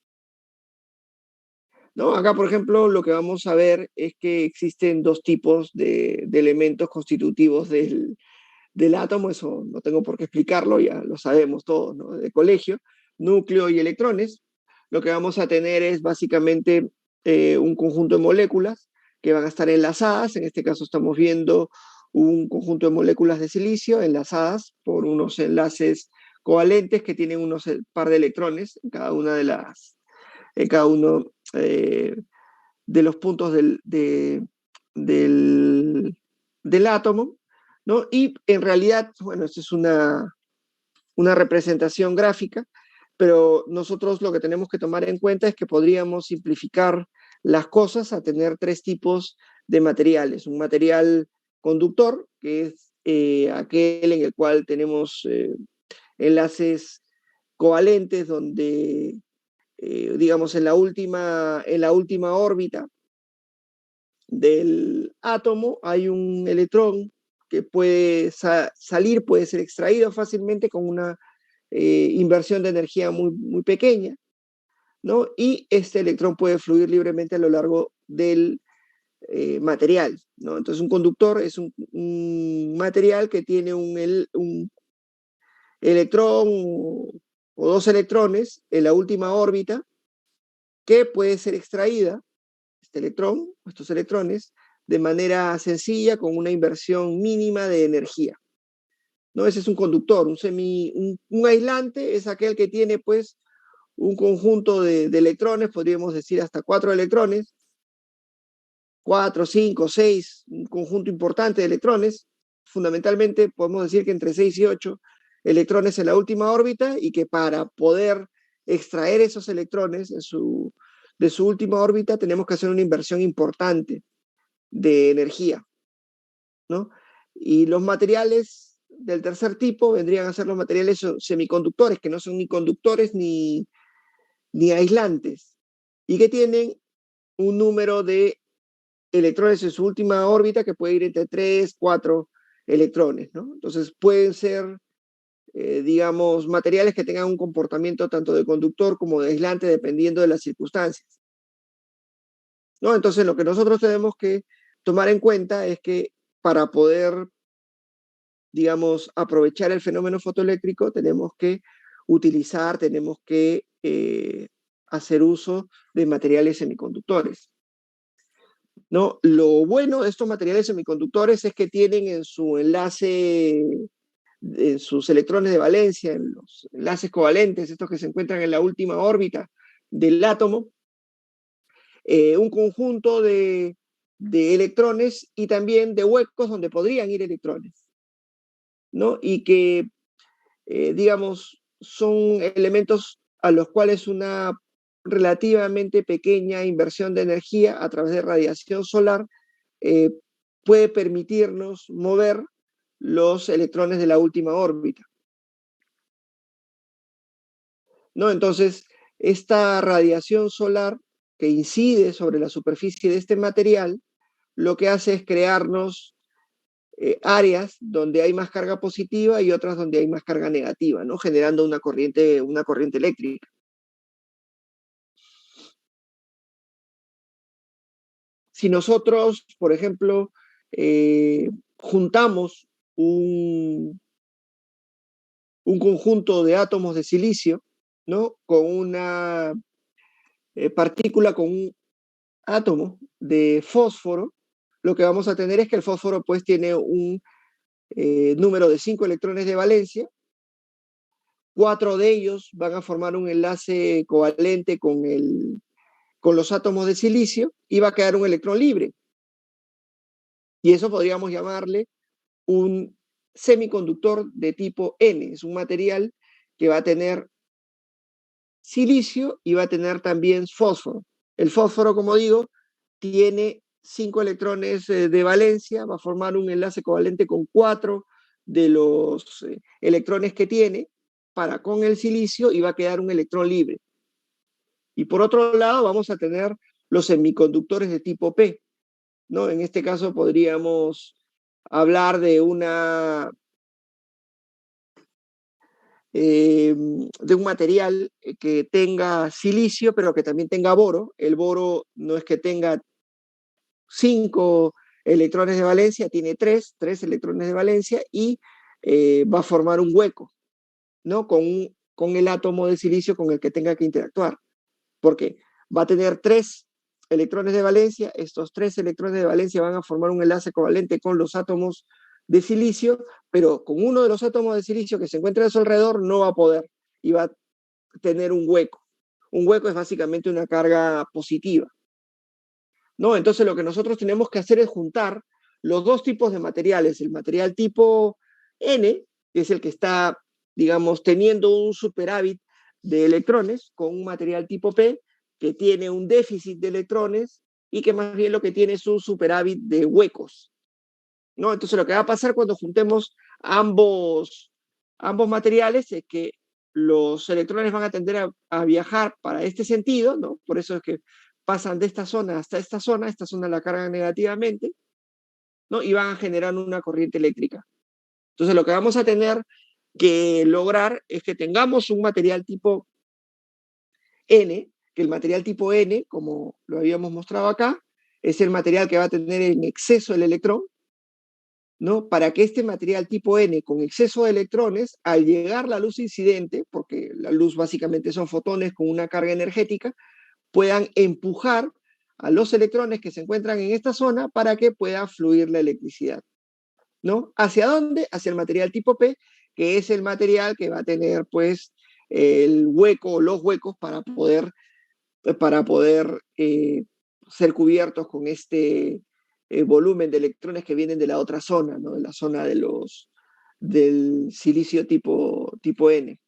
¿no? Acá, por ejemplo, lo que vamos a ver es que existen dos tipos de elementos constitutivos del átomo, eso no tengo por qué explicarlo, ya lo sabemos todos, ¿no? De colegio, núcleo y electrones. Lo que vamos a tener es básicamente un conjunto de moléculas que van a estar enlazadas, en este caso estamos viendo un conjunto de moléculas de silicio enlazadas por unos enlaces covalentes que tienen unos par de electrones en cada una en cada uno de los puntos del átomo, ¿no? Y en realidad, bueno, esto es una representación gráfica, pero nosotros lo que tenemos que tomar en cuenta es que podríamos simplificar las cosas a tener tres tipos de materiales. Un material conductor, que es aquel en el cual tenemos enlaces covalentes donde, digamos, en la última órbita del átomo hay un electrón que puede salir, puede ser extraído fácilmente con una inversión de energía muy pequeña, ¿no? Y este electrón puede fluir libremente a lo largo del material, ¿no? Entonces un conductor es un material que tiene electrón o dos electrones en la última órbita que puede ser extraída, este electrón, estos electrones, de manera sencilla con una inversión mínima de energía. ¿No? Ese es un conductor, un aislante es aquel que tiene pues un conjunto de electrones, podríamos decir hasta 4 electrones, 4, 5, 6, un conjunto importante de electrones. Fundamentalmente podemos decir que entre 6 y 8 electrones en la última órbita y que para poder extraer esos electrones de su última órbita tenemos que hacer una inversión importante de energía, ¿no? Y los materiales del tercer tipo vendrían a ser los materiales semiconductores, que no son ni conductores ni aislantes, y que tienen un número de electrones en su última órbita que puede ir entre 3, 4 electrones, ¿no? Entonces pueden ser, digamos, materiales que tengan un comportamiento tanto de conductor como de aislante dependiendo de las circunstancias, ¿no? Entonces lo que nosotros tenemos que tomar en cuenta es que para poder, digamos, aprovechar el fenómeno fotoeléctrico tenemos que utilizar, tenemos que hacer uso de materiales semiconductores, ¿no? Lo bueno de estos materiales semiconductores es que tienen en su enlace, en sus electrones de valencia, en los enlaces covalentes, estos que se encuentran en la última órbita del átomo, un conjunto de electrones y también de huecos donde podrían ir electrones, ¿no? Y que, digamos, son elementos a los cuales una relativamente pequeña inversión de energía a través de radiación solar eh, puede permitirnos mover los electrones de la última órbita, ¿no? Entonces, esta radiación solar que incide sobre la superficie de este material, lo que hace es crearnos áreas donde hay más carga positiva y otras donde hay más carga negativa, ¿no? Generando una corriente eléctrica. Si nosotros, por ejemplo, juntamos un conjunto de átomos de silicio, ¿no? Con una partícula, con un átomo de fósforo, lo que vamos a tener es que el fósforo pues tiene un número de 5 electrones de valencia, 4 de ellos van a formar un enlace covalente con los átomos de silicio y va a quedar un electrón libre. Y eso podríamos llamarle un semiconductor de tipo N. Es un material que va a tener silicio y va a tener también fósforo. El fósforo, como digo, tiene 5 electrones de valencia, va a formar un enlace covalente con 4 de los electrones que tiene para con el silicio y va a quedar un electrón libre. Y por otro lado vamos a tener los semiconductores de tipo P, ¿no? En este caso podríamos hablar de de un material que tenga silicio, pero que también tenga boro. El boro no es que tenga 5 electrones de valencia, tiene 3 electrones de valencia y va a formar un hueco, ¿no? Con el átomo de silicio con el que tenga que interactuar. Porque va a tener 3 electrones de valencia, estos 3 electrones de valencia van a formar un enlace covalente con los átomos de silicio, pero con uno de los átomos de silicio que se encuentra a su alrededor no va a poder y va a tener un hueco. Un hueco es básicamente una carga positiva, ¿no? Entonces lo que nosotros tenemos que hacer es juntar los dos tipos de materiales, el material tipo N, que es el que está, digamos, teniendo un superávit de electrones, con un material tipo P, que tiene un déficit de electrones y que más bien lo que tiene es un superávit de huecos, ¿no? Entonces lo que va a pasar cuando juntemos ambos materiales es que los electrones van a tender a viajar para este sentido, ¿no? Por eso es que pasan de esta zona hasta esta zona la cargan negativamente, ¿no? Y van a generar una corriente eléctrica. Entonces lo que vamos a tener que lograr es que tengamos un material tipo N, que el material tipo N, como lo habíamos mostrado acá, es el material que va a tener en exceso el electrón, ¿no? Para que este material tipo N con exceso de electrones, al llegar la luz incidente, porque la luz básicamente son fotones con una carga energética, puedan empujar a los electrones que se encuentran en esta zona para que pueda fluir la electricidad, ¿no? ¿Hacia dónde? Hacia el material tipo P, que es el material que va a tener, pues, el hueco o los huecos para poder ser cubiertos con este volumen de electrones que vienen de la otra zona, ¿no? De la zona del silicio tipo N.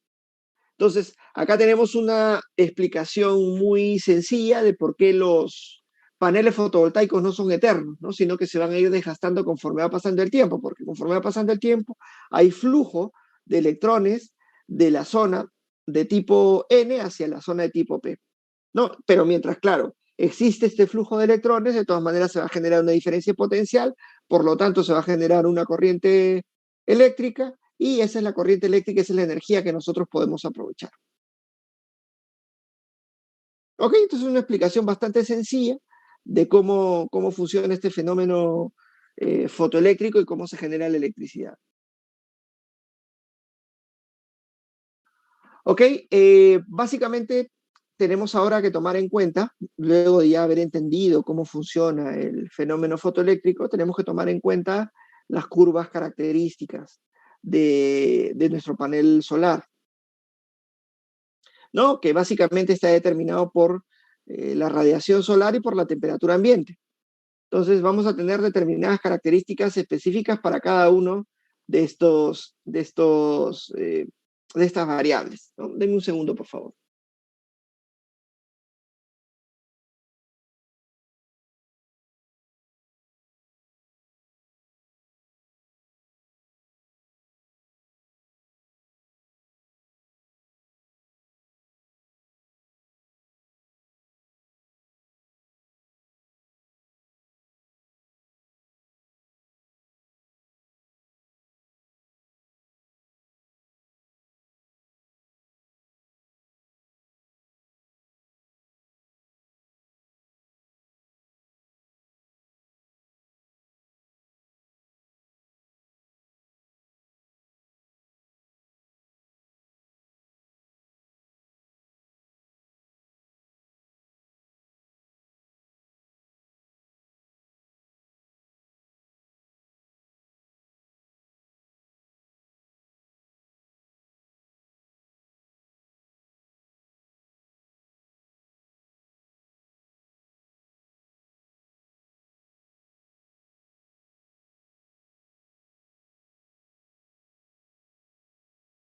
Entonces, acá tenemos una explicación muy sencilla de por qué los paneles fotovoltaicos no son eternos, ¿no? Sino que se van a ir desgastando conforme va pasando el tiempo, porque conforme va pasando el tiempo hay flujo de electrones de la zona de tipo N hacia la zona de tipo P, ¿no? Pero mientras, claro, existe este flujo de electrones, de todas maneras se va a generar una diferencia potencial, por lo tanto se va a generar una corriente eléctrica y esa es la corriente eléctrica, esa es la energía que nosotros podemos aprovechar. Ok, entonces es una explicación bastante sencilla de cómo funciona este fenómeno fotoeléctrico y cómo se genera la electricidad. Ok, básicamente tenemos ahora que tomar en cuenta, luego de ya haber entendido cómo funciona el fenómeno fotoeléctrico, tenemos que tomar en cuenta las curvas características de nuestro panel solar, ¿no? Que básicamente está determinado por la radiación solar y por la temperatura ambiente. Entonces vamos a tener determinadas características específicas para cada uno de estas variables, ¿no? Denme un segundo, por favor.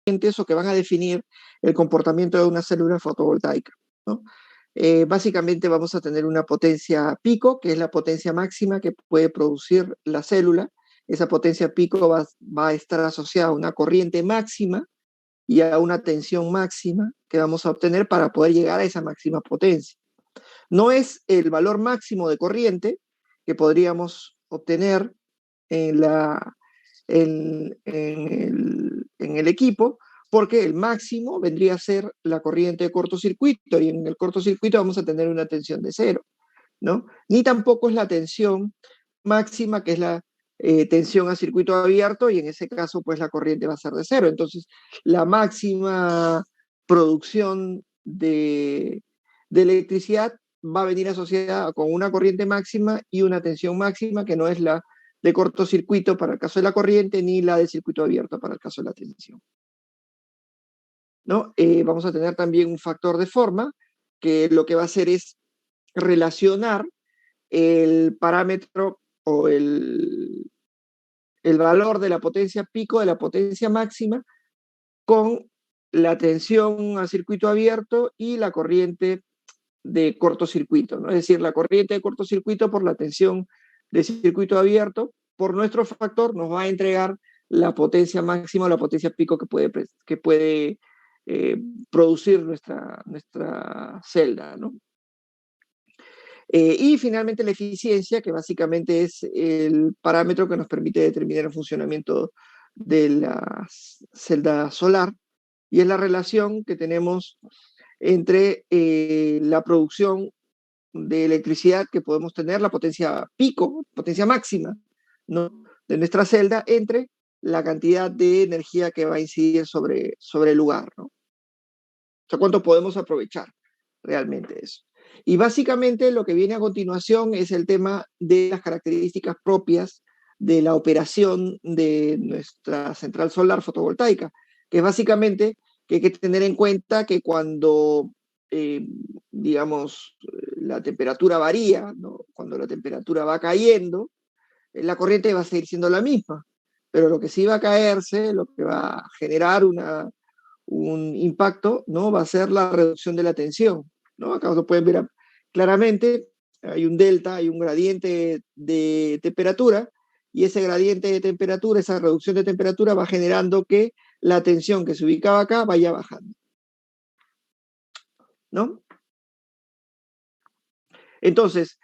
Eso que van a definir el comportamiento de una célula fotovoltaica, ¿no? Básicamente vamos a tener una potencia pico, que es la potencia máxima que puede producir la célula. Esa potencia pico va a estar asociada a una corriente máxima y a una tensión máxima que vamos a obtener para poder llegar a esa máxima potencia. No es el valor máximo de corriente que podríamos obtener en, la, en el equipo, porque el máximo vendría a ser la corriente de cortocircuito y en el cortocircuito vamos a tener una tensión de cero, ¿no? Ni tampoco es la tensión máxima, que es la tensión a circuito abierto, y en ese caso, pues la corriente va a ser de cero. Entonces, la máxima producción de electricidad va a venir asociada con una corriente máxima y una tensión máxima, que no es la de cortocircuito para el caso de la corriente, ni la de circuito abierto para el caso de la tensión, ¿no? Vamos a tener también un factor de forma, que lo que va a hacer es relacionar el parámetro o el valor de la potencia pico, de la potencia máxima, con la tensión a circuito abierto y la corriente de cortocircuito, ¿no? Es decir, la corriente de cortocircuito por la tensión de circuito abierto, por nuestro factor, nos va a entregar la potencia máxima o la potencia pico que puede producir nuestra celda, ¿no? Y finalmente la eficiencia, que básicamente es el parámetro que nos permite determinar el funcionamiento de la celda solar, y es la relación que tenemos entre la producción de electricidad que podemos tener, la potencia pico, potencia máxima, ¿no? de nuestra celda entre la cantidad de energía que va a incidir sobre el lugar, ¿no? O sea, cuánto podemos aprovechar realmente eso. Y básicamente lo que viene a continuación es el tema de las características propias de la operación de nuestra central solar fotovoltaica, que es básicamente que hay que tener en cuenta que cuando, digamos, la temperatura varía, ¿no? Cuando la temperatura va cayendo, la corriente va a seguir siendo la misma, pero lo que sí va a caerse, lo que va a generar un impacto, ¿no? Va a ser la reducción de la tensión, ¿no? Acá lo pueden ver claramente, hay un delta, hay un gradiente de temperatura, y ese gradiente de temperatura, esa reducción de temperatura va generando que la tensión que se ubicaba acá vaya bajando, ¿no? Entonces,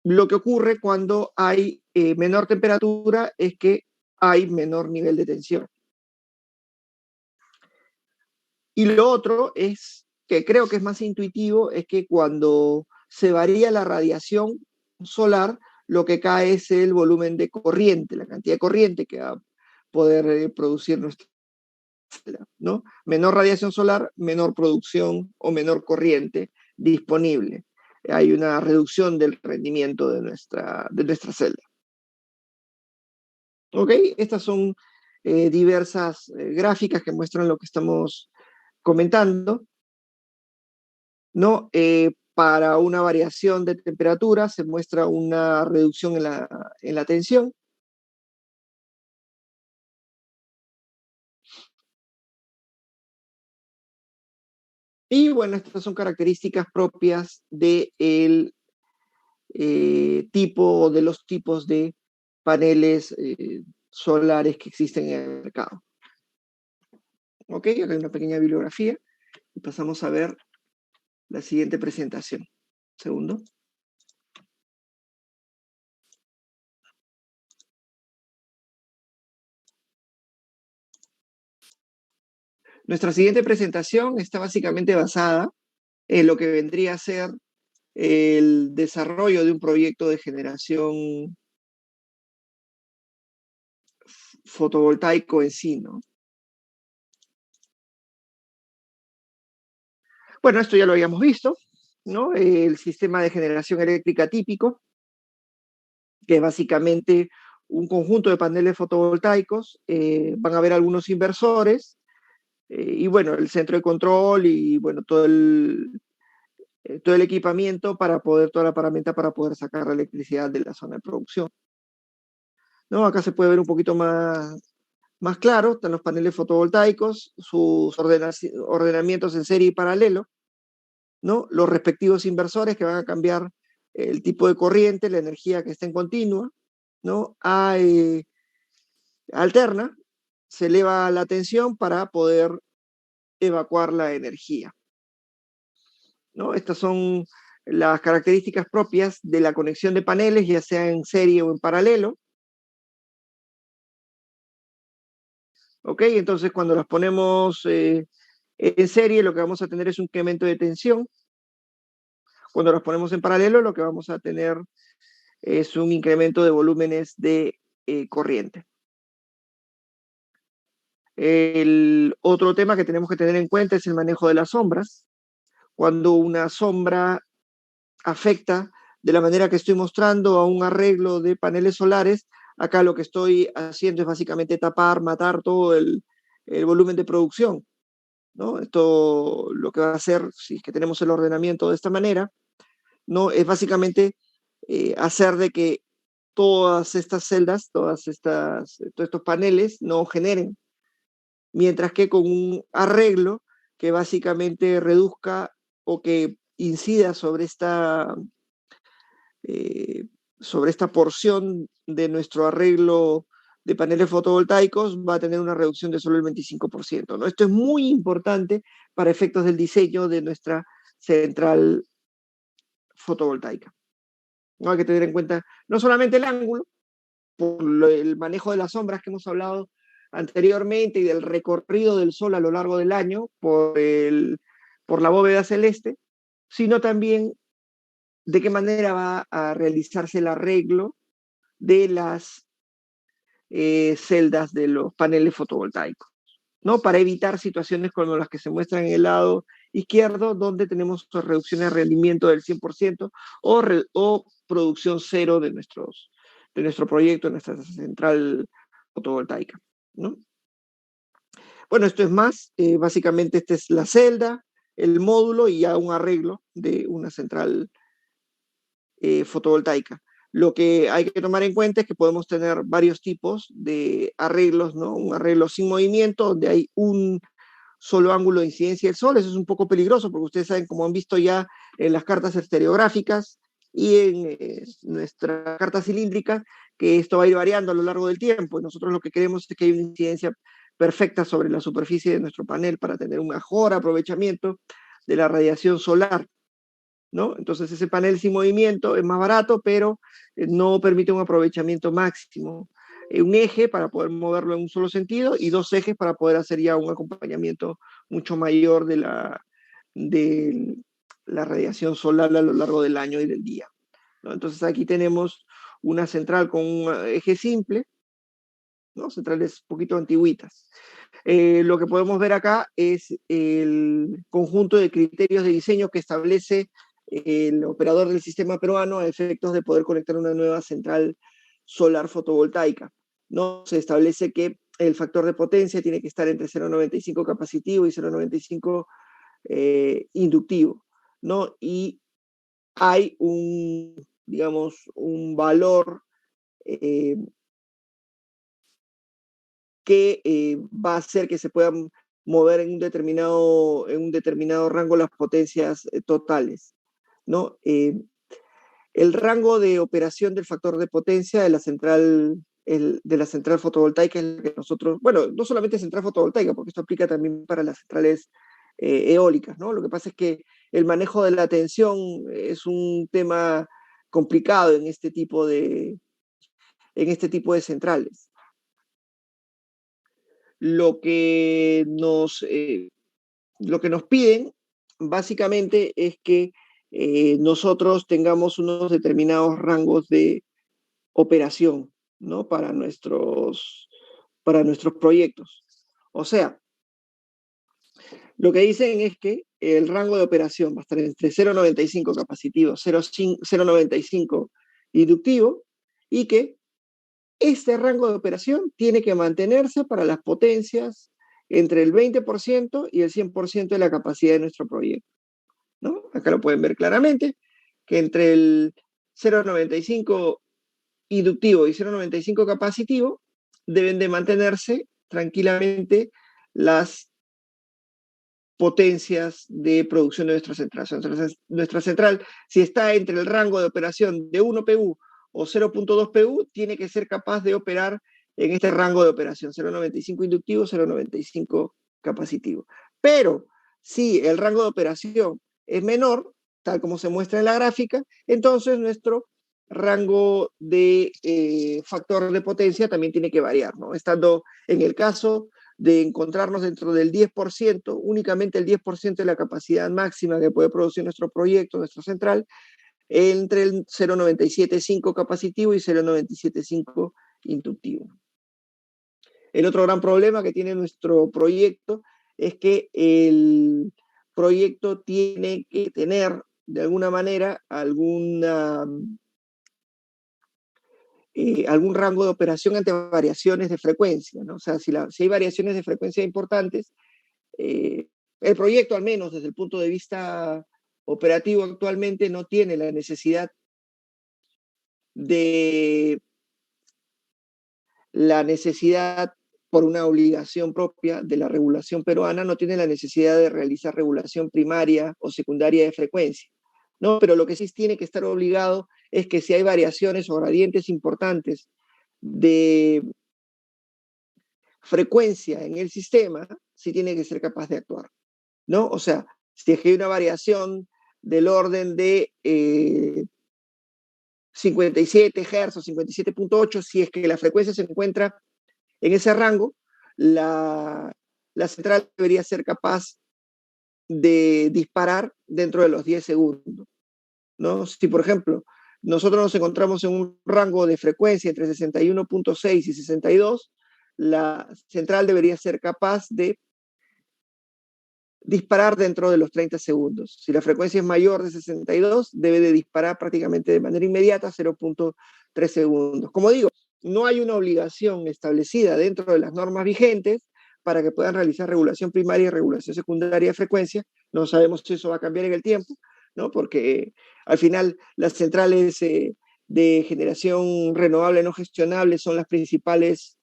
lo que ocurre cuando hay menor temperatura es que hay menor nivel de tensión. Y lo otro es, que creo que es más intuitivo, es que cuando se varía la radiación solar, lo que cae es el volumen de corriente, la cantidad de corriente que va a poder producir nuestra célula, ¿no? Menor radiación solar, menor producción o menor corriente disponible. Hay una reducción del rendimiento de nuestra celda. ¿Ok? Estas son diversas gráficas que muestran lo que estamos comentando, ¿no? Para una variación de temperatura se muestra una reducción en la tensión. Y bueno, estas son características propias del tipo, de los tipos de paneles solares que existen en el mercado. Ok, acá hay una pequeña bibliografía y pasamos a ver la siguiente presentación. Segundo. Nuestra siguiente presentación está básicamente basada en lo que vendría a ser el desarrollo de un proyecto de generación fotovoltaico en sí, ¿no? Bueno, esto ya lo habíamos visto, ¿no? El sistema de generación eléctrica típico, que es básicamente un conjunto de paneles fotovoltaicos, van a haber algunos inversores, y bueno, el centro de control y bueno, todo el equipamiento para poder, toda la paramenta para poder sacar la electricidad de la zona de producción, ¿no? Acá se puede ver un poquito más claro, están los paneles fotovoltaicos, sus ordenamientos en serie y paralelo, ¿no? Los respectivos inversores que van a cambiar el tipo de corriente, la energía que está en continua, ¿no? Alterna, se eleva la tensión para poder evacuar la energía, ¿no? Estas son las características propias de la conexión de paneles, ya sea en serie o en paralelo. ¿Ok? Entonces, cuando las ponemos en serie, lo que vamos a tener es un incremento de tensión. Cuando las ponemos en paralelo, lo que vamos a tener es un incremento de volúmenes de corriente. El otro tema que tenemos que tener en cuenta es el manejo de las sombras. Cuando una sombra afecta de la manera que estoy mostrando a un arreglo de paneles solares, acá lo que estoy haciendo es básicamente tapar, matar todo el volumen de producción, ¿no? Esto lo que va a hacer, si es que tenemos el ordenamiento de esta manera, ¿no? Es básicamente hacer de que todas estas celdas, todos estos paneles no generen, mientras que con un arreglo que básicamente reduzca o que incida sobre esta porción de nuestro arreglo de paneles fotovoltaicos, va a tener una reducción de solo el 25%, ¿no? Esto es muy importante para efectos del diseño de nuestra central fotovoltaica. No hay que tener en cuenta no solamente el ángulo, por el manejo de las sombras que hemos hablado anteriormente y del recorrido del Sol a lo largo del año por la bóveda celeste, sino también de qué manera va a realizarse el arreglo de las celdas de los paneles fotovoltaicos, ¿no? Para evitar situaciones como las que se muestran en el lado izquierdo, donde tenemos reducciones de rendimiento del 100% o producción cero de nuestro proyecto, de nuestra central fotovoltaica, ¿no? Bueno, esto es más, básicamente esta es la celda, el módulo y ya un arreglo de una central fotovoltaica. Lo que hay que tomar en cuenta es que podemos tener varios tipos de arreglos, ¿no? Un arreglo sin movimiento, donde hay un solo ángulo de incidencia del sol. Eso es un poco peligroso porque ustedes saben, como han visto ya en las cartas estereográficas y en nuestra carta cilíndrica, que esto va a ir variando a lo largo del tiempo. Y nosotros lo que queremos es que haya una incidencia perfecta sobre la superficie de nuestro panel para tener un mejor aprovechamiento de la radiación solar, ¿no? Entonces ese panel sin movimiento es más barato, pero no permite un aprovechamiento máximo. Un eje para poder moverlo en un solo sentido y dos ejes para poder hacer ya un acompañamiento mucho mayor de la radiación solar a lo largo del año y del día, ¿no? Entonces aquí tenemos una central con un eje simple, ¿no? Centrales un poquito antiguitas. Lo que podemos ver acá es el conjunto de criterios de diseño que establece el operador del sistema peruano a efectos de poder conectar una nueva central solar fotovoltaica, ¿no? Se establece que el factor de potencia tiene que estar entre 0,95 capacitivo y 0,95 inductivo, ¿no? Y hay digamos, un valor que va a hacer que se puedan mover en un determinado rango las potencias totales, ¿no? El rango de operación del factor de potencia de la central fotovoltaica es el que nosotros, bueno, no solamente central fotovoltaica, porque esto aplica también para las centrales eólicas, ¿no? Lo que pasa es que el manejo de la tensión es un tema complicado en este tipo de centrales. Lo que lo que nos piden básicamente es que nosotros tengamos unos determinados rangos de operación, ¿no? Para nuestros proyectos. O sea, lo que dicen es que el rango de operación va a estar entre 0,95 capacitivo, 0,95 inductivo, y que este rango de operación tiene que mantenerse para las potencias entre el 20% y el 100% de la capacidad de nuestro proyecto, ¿no? Acá lo pueden ver claramente, que entre el 0,95 inductivo y 0,95 capacitivo deben de mantenerse tranquilamente las potencias de producción de nuestra central. Entonces, nuestra central, si está entre el rango de operación de 1 PU o 0,2 PU, tiene que ser capaz de operar en este rango de operación, 0,95 inductivo, 0,95 capacitivo. Pero si el rango de operación es menor, tal como se muestra en la gráfica, entonces nuestro rango de factor de potencia también tiene que variar, ¿no? Estando en el caso de encontrarnos dentro del 10%, únicamente el 10% de la capacidad máxima que puede producir nuestro proyecto, nuestra central, entre el 0,975 capacitivo y 0,975 inductivo. El otro gran problema que tiene nuestro proyecto es que el proyecto tiene que tener de alguna manera algún rango de operación ante variaciones de frecuencia, ¿no? O sea, si hay variaciones de frecuencia importantes, el proyecto, al menos desde el punto de vista operativo actualmente, no tiene la necesidad de la necesidad por una obligación propia de la regulación peruana, no tiene la necesidad de realizar regulación primaria o secundaria de frecuencia, ¿no? Pero lo que sí tiene que estar obligado es que si hay variaciones o gradientes importantes de frecuencia en el sistema, sí tiene que ser capaz de actuar, ¿no? O sea, si es que hay una variación del orden de 57 Hz o 57,8, si es que la frecuencia se encuentra en ese rango, la central debería ser capaz de disparar dentro de los 10 segundos, ¿no? Si, por ejemplo, nosotros nos encontramos en un rango de frecuencia entre 61.6 y 62, la central debería ser capaz de disparar dentro de los 30 segundos. Si la frecuencia es mayor de 62, debe de disparar prácticamente de manera inmediata 0.3 segundos. Como digo, no hay una obligación establecida dentro de las normas vigentes para que puedan realizar regulación primaria y regulación secundaria de frecuencia. No sabemos si eso va a cambiar en el tiempo, ¿no? Porque al final las centrales de generación renovable no gestionable son las principales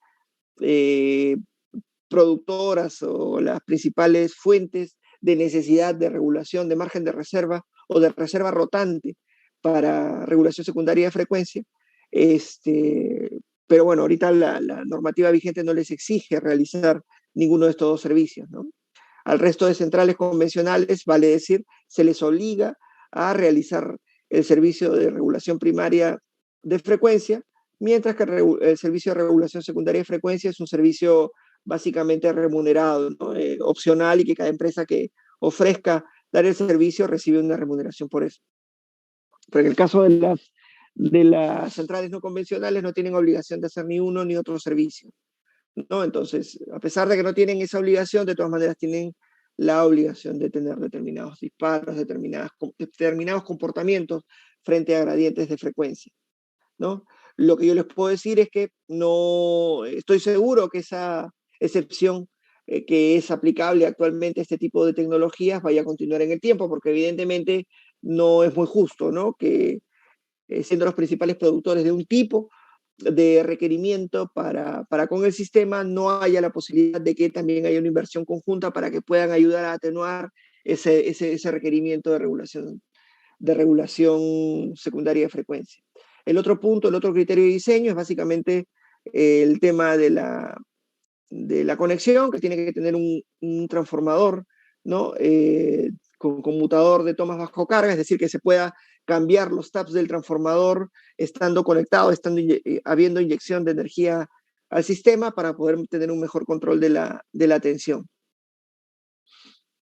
productoras o las principales fuentes de necesidad de regulación de margen de reserva o de reserva rotante para regulación secundaria de frecuencia. Pero bueno, ahorita la normativa vigente no les exige realizar ninguno de estos dos servicios, ¿no? Al resto de centrales convencionales, vale decir, se les obliga a realizar el servicio de regulación primaria de frecuencia, mientras que el servicio de regulación secundaria de frecuencia es un servicio básicamente remunerado, ¿no? Opcional, y que cada empresa que ofrezca dar el servicio recibe una remuneración por eso. Pero en el caso de las centrales no convencionales no tienen obligación de hacer ni uno ni otro servicio, ¿no? Entonces, a pesar de que no tienen esa obligación, de todas maneras tienen la obligación de tener determinados disparos, determinados comportamientos frente a gradientes de frecuencia, ¿no? Lo que yo les puedo decir es que no estoy seguro que esa excepción que es aplicable actualmente a este tipo de tecnologías vaya a continuar en el tiempo, porque evidentemente no es muy justo, ¿no? Que siendo los principales productores de un tipo de requerimiento para con el sistema, no haya la posibilidad de que también haya una inversión conjunta para que puedan ayudar a atenuar ese requerimiento de regulación secundaria de frecuencia. El otro punto, el otro criterio de diseño es básicamente el tema de la conexión, que tiene que tener un transformador, ¿no? Con conmutador de tomas bajo carga, es decir, que se pueda cambiar los taps del transformador estando conectado, habiendo inyección de energía al sistema para poder tener un mejor control de la tensión,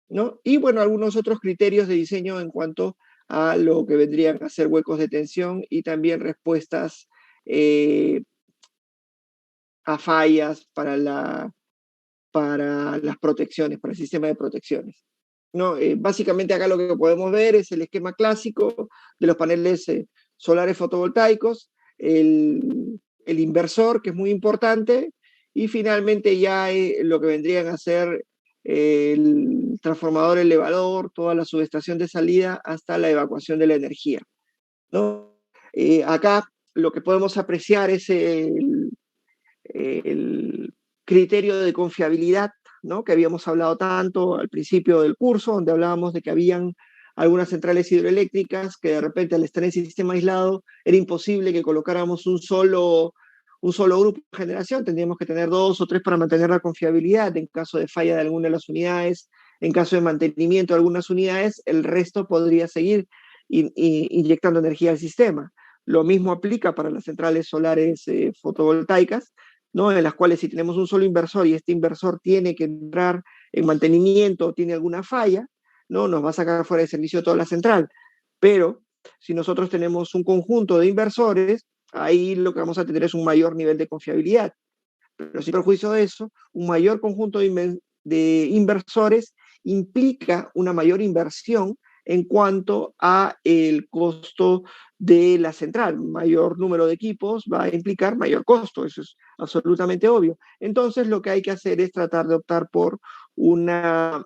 ¿no? Y bueno, algunos otros criterios de diseño en cuanto a lo que vendrían a ser huecos de tensión y también respuestas a fallas para las protecciones, para el sistema de protecciones, ¿no? Básicamente acá lo que podemos ver es el esquema clásico de los paneles solares fotovoltaicos, el inversor, que es muy importante, y finalmente ya lo que vendrían a ser el transformador elevador, toda la subestación de salida hasta la evacuación de la energía, ¿no? Acá lo que podemos apreciar es el criterio de confiabilidad, ¿no? Que habíamos hablado tanto al principio del curso, donde hablábamos de que habían algunas centrales hidroeléctricas que de repente al estar en sistema aislado era imposible que colocáramos un solo grupo de generación, tendríamos que tener dos o tres para mantener la confiabilidad. En caso de falla de alguna de las unidades, en caso de mantenimiento de algunas unidades, el resto podría seguir inyectando energía al sistema. Lo mismo aplica para las centrales solares fotovoltaicas, ¿no? En las cuales si tenemos un solo inversor y este inversor tiene que entrar en mantenimiento o tiene alguna falla, ¿no? Nos va a sacar fuera de servicio toda la central. Pero si nosotros tenemos un conjunto de inversores, ahí lo que vamos a tener es un mayor nivel de confiabilidad. Pero sin perjuicio de eso, un mayor conjunto de inversores implica una mayor inversión en cuanto a el costo de la central. Mayor número de equipos va a implicar mayor costo, eso es absolutamente obvio. Entonces, lo que hay que hacer es tratar de optar por una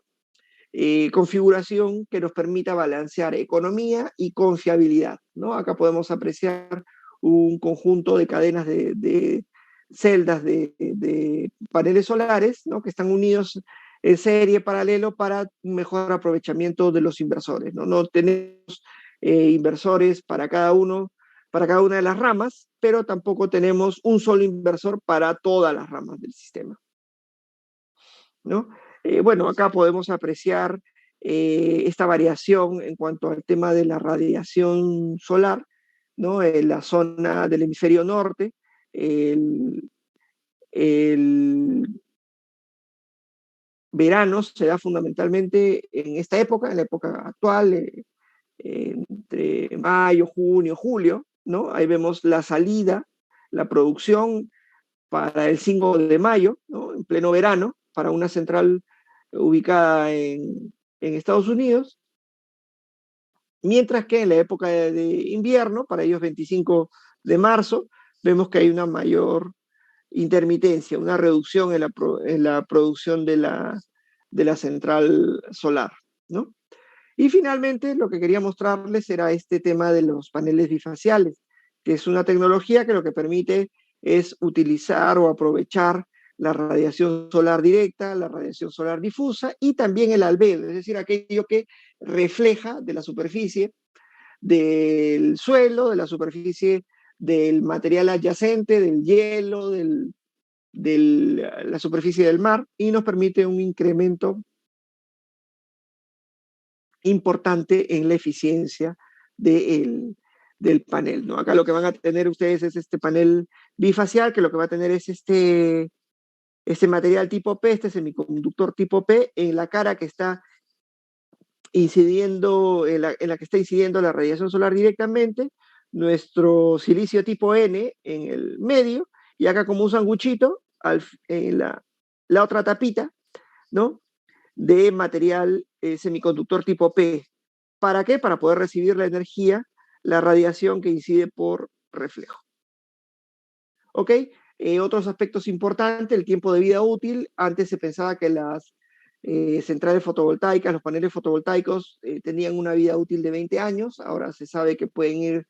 configuración que nos permita balancear economía y confiabilidad, ¿no? Acá podemos apreciar un conjunto de cadenas de celdas de paneles solares, ¿no? Que están unidos en serie paralelo para un mejor aprovechamiento de los inversores, ¿no? No tenemos inversores para cada una de las ramas, pero tampoco tenemos un solo inversor para todas las ramas del sistema, ¿no? Bueno, acá podemos apreciar esta variación en cuanto al tema de la radiación solar, ¿no? En la zona del hemisferio norte, el, el verano se da fundamentalmente en esta época, en la época actual, entre mayo, junio, julio, ¿no? Ahí vemos la salida, la producción para el 5 de mayo, ¿no? En pleno verano, para una central ubicada en Estados Unidos, mientras que en la época de invierno, para ellos 25 de marzo, vemos que hay una mayor intermitencia, una reducción en la producción de la central solar, ¿no? Y finalmente, lo que quería mostrarles era este tema de los paneles bifaciales, que es una tecnología que lo que permite es utilizar o aprovechar la radiación solar directa, la radiación solar difusa y también el albedo, es decir, aquello que refleja de la superficie del suelo, de la superficie del material adyacente, del hielo, de la superficie del mar, y nos permite un incremento importante en la eficiencia del panel, ¿no? Acá lo que van a tener ustedes es este panel bifacial, que lo que va a tener es este material tipo P, este semiconductor tipo P, en la cara que está incidiendo, en la que está incidiendo la radiación solar directamente, nuestro silicio tipo N en el medio, y acá como un sanguchito, en la otra tapita, ¿no? De material semiconductor tipo P. ¿Para qué? Para poder recibir la energía, la radiación que incide por reflejo. ¿Ok? Otros aspectos importantes, el tiempo de vida útil. Antes se pensaba que las centrales fotovoltaicas, los paneles fotovoltaicos tenían una vida útil de 20 años. Ahora se sabe que pueden ir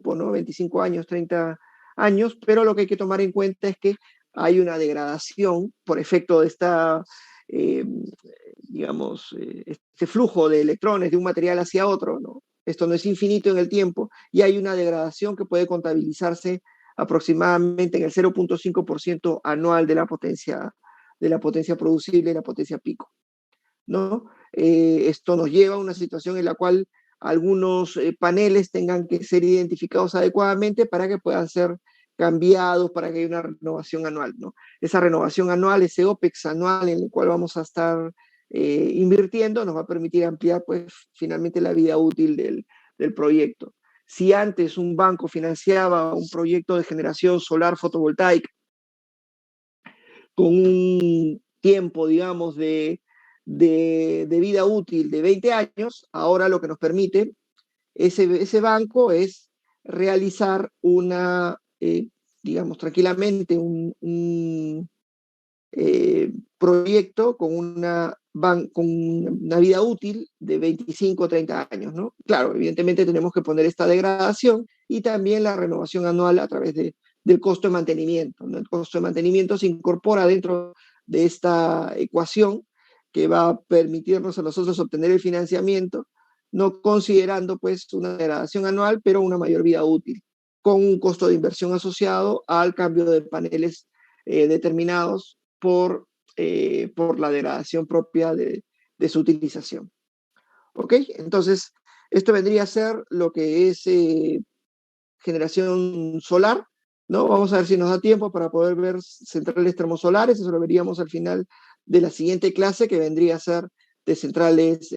por, ¿no? 25 años, 30 años, pero lo que hay que tomar en cuenta es que hay una degradación por efecto de esta, eh, digamos, este flujo de electrones de un material hacia otro, ¿no? Esto no es infinito en el tiempo y hay una degradación que puede contabilizarse aproximadamente en el 0.5% anual de la potencia producible y la potencia pico, ¿no? Esto nos lleva a una situación en la cual algunos paneles tengan que ser identificados adecuadamente para que puedan ser cambiados, para que haya una renovación anual, ¿no? Esa renovación anual, ese OPEX anual en el cual vamos a estar invirtiendo, nos va a permitir ampliar, pues, finalmente la vida útil del proyecto. Si antes un banco financiaba un proyecto de generación solar fotovoltaica con un tiempo, digamos, de vida útil de 20 años, ahora lo que nos permite ese banco es realizar digamos, tranquilamente proyecto con una vida útil de 25 o 30 años, ¿no? Claro, evidentemente tenemos que poner esta degradación y también la renovación anual a través del costo de mantenimiento, ¿no? El costo de mantenimiento se incorpora dentro de esta ecuación que va a permitirnos a nosotros obtener el financiamiento, no considerando pues una degradación anual, pero una mayor vida útil, con un costo de inversión asociado al cambio de paneles determinados por la degradación propia de su utilización. ¿Ok? Entonces, esto vendría a ser lo que es generación solar, ¿no? Vamos a ver si nos da tiempo para poder ver centrales termosolares, eso lo veríamos al final de la siguiente clase, que vendría a ser de centrales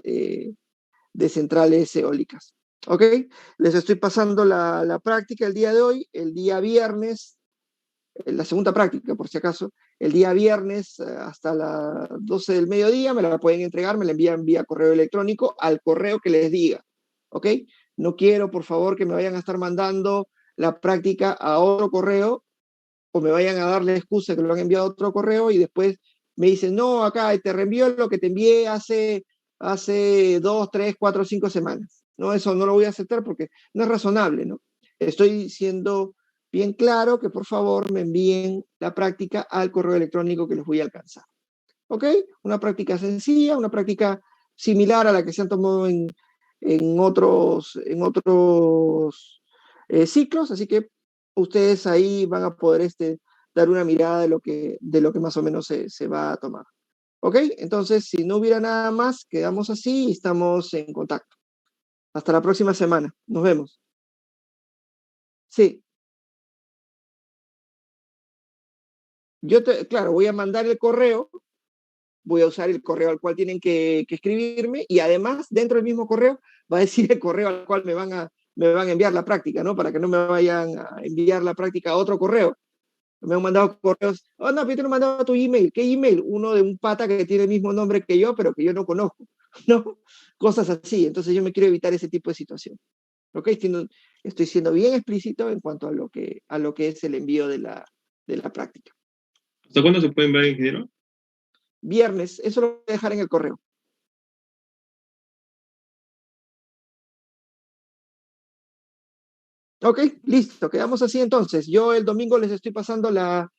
eólicas. ¿Ok? Les estoy pasando la práctica el día de hoy, el día viernes, la segunda práctica, por si acaso, el día viernes hasta las 12 del mediodía me la pueden entregar, me la envían vía correo electrónico al correo que les diga, ¿ok? No quiero, por favor, que me vayan a estar mandando la práctica a otro correo o me vayan a dar la excusa que lo han enviado a otro correo y después me dicen, no, acá te reenvío lo que te envié hace 2, 3, 4, 5 semanas. No, eso no lo voy a aceptar porque no es razonable, ¿no? Estoy siendo bien claro que por favor me envíen la práctica al correo electrónico que les voy a alcanzar. ¿Ok? Una práctica sencilla, una práctica similar a la que se han tomado en otros ciclos, así que ustedes ahí van a poder dar una mirada de lo que más o menos se va a tomar. ¿Ok? Entonces, si no hubiera nada más, quedamos así y estamos en contacto. Hasta la próxima semana. Nos vemos. Sí, claro, voy a mandar el correo voy a usar el correo al cual tienen que escribirme, y además, dentro del mismo correo, va a decir el correo al cual me van a enviar la práctica, ¿no? Para que no me vayan a enviar la práctica a otro correo. Me han mandado correos, oh no, pero yo te lo he mandado a tu email. ¿Qué email? Uno de un pata que tiene el mismo nombre que yo, pero que yo no conozco, ¿no? Cosas así. Entonces yo me quiero evitar ese tipo de situación. ¿Ok? Estoy siendo bien explícito en cuanto a lo que es el envío de la práctica. ¿Hasta cuándo se puede enviar, ingeniero? Viernes, eso lo voy a dejar en el correo. Ok, listo, quedamos así entonces. Yo el domingo les estoy pasando la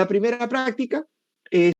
primera práctica.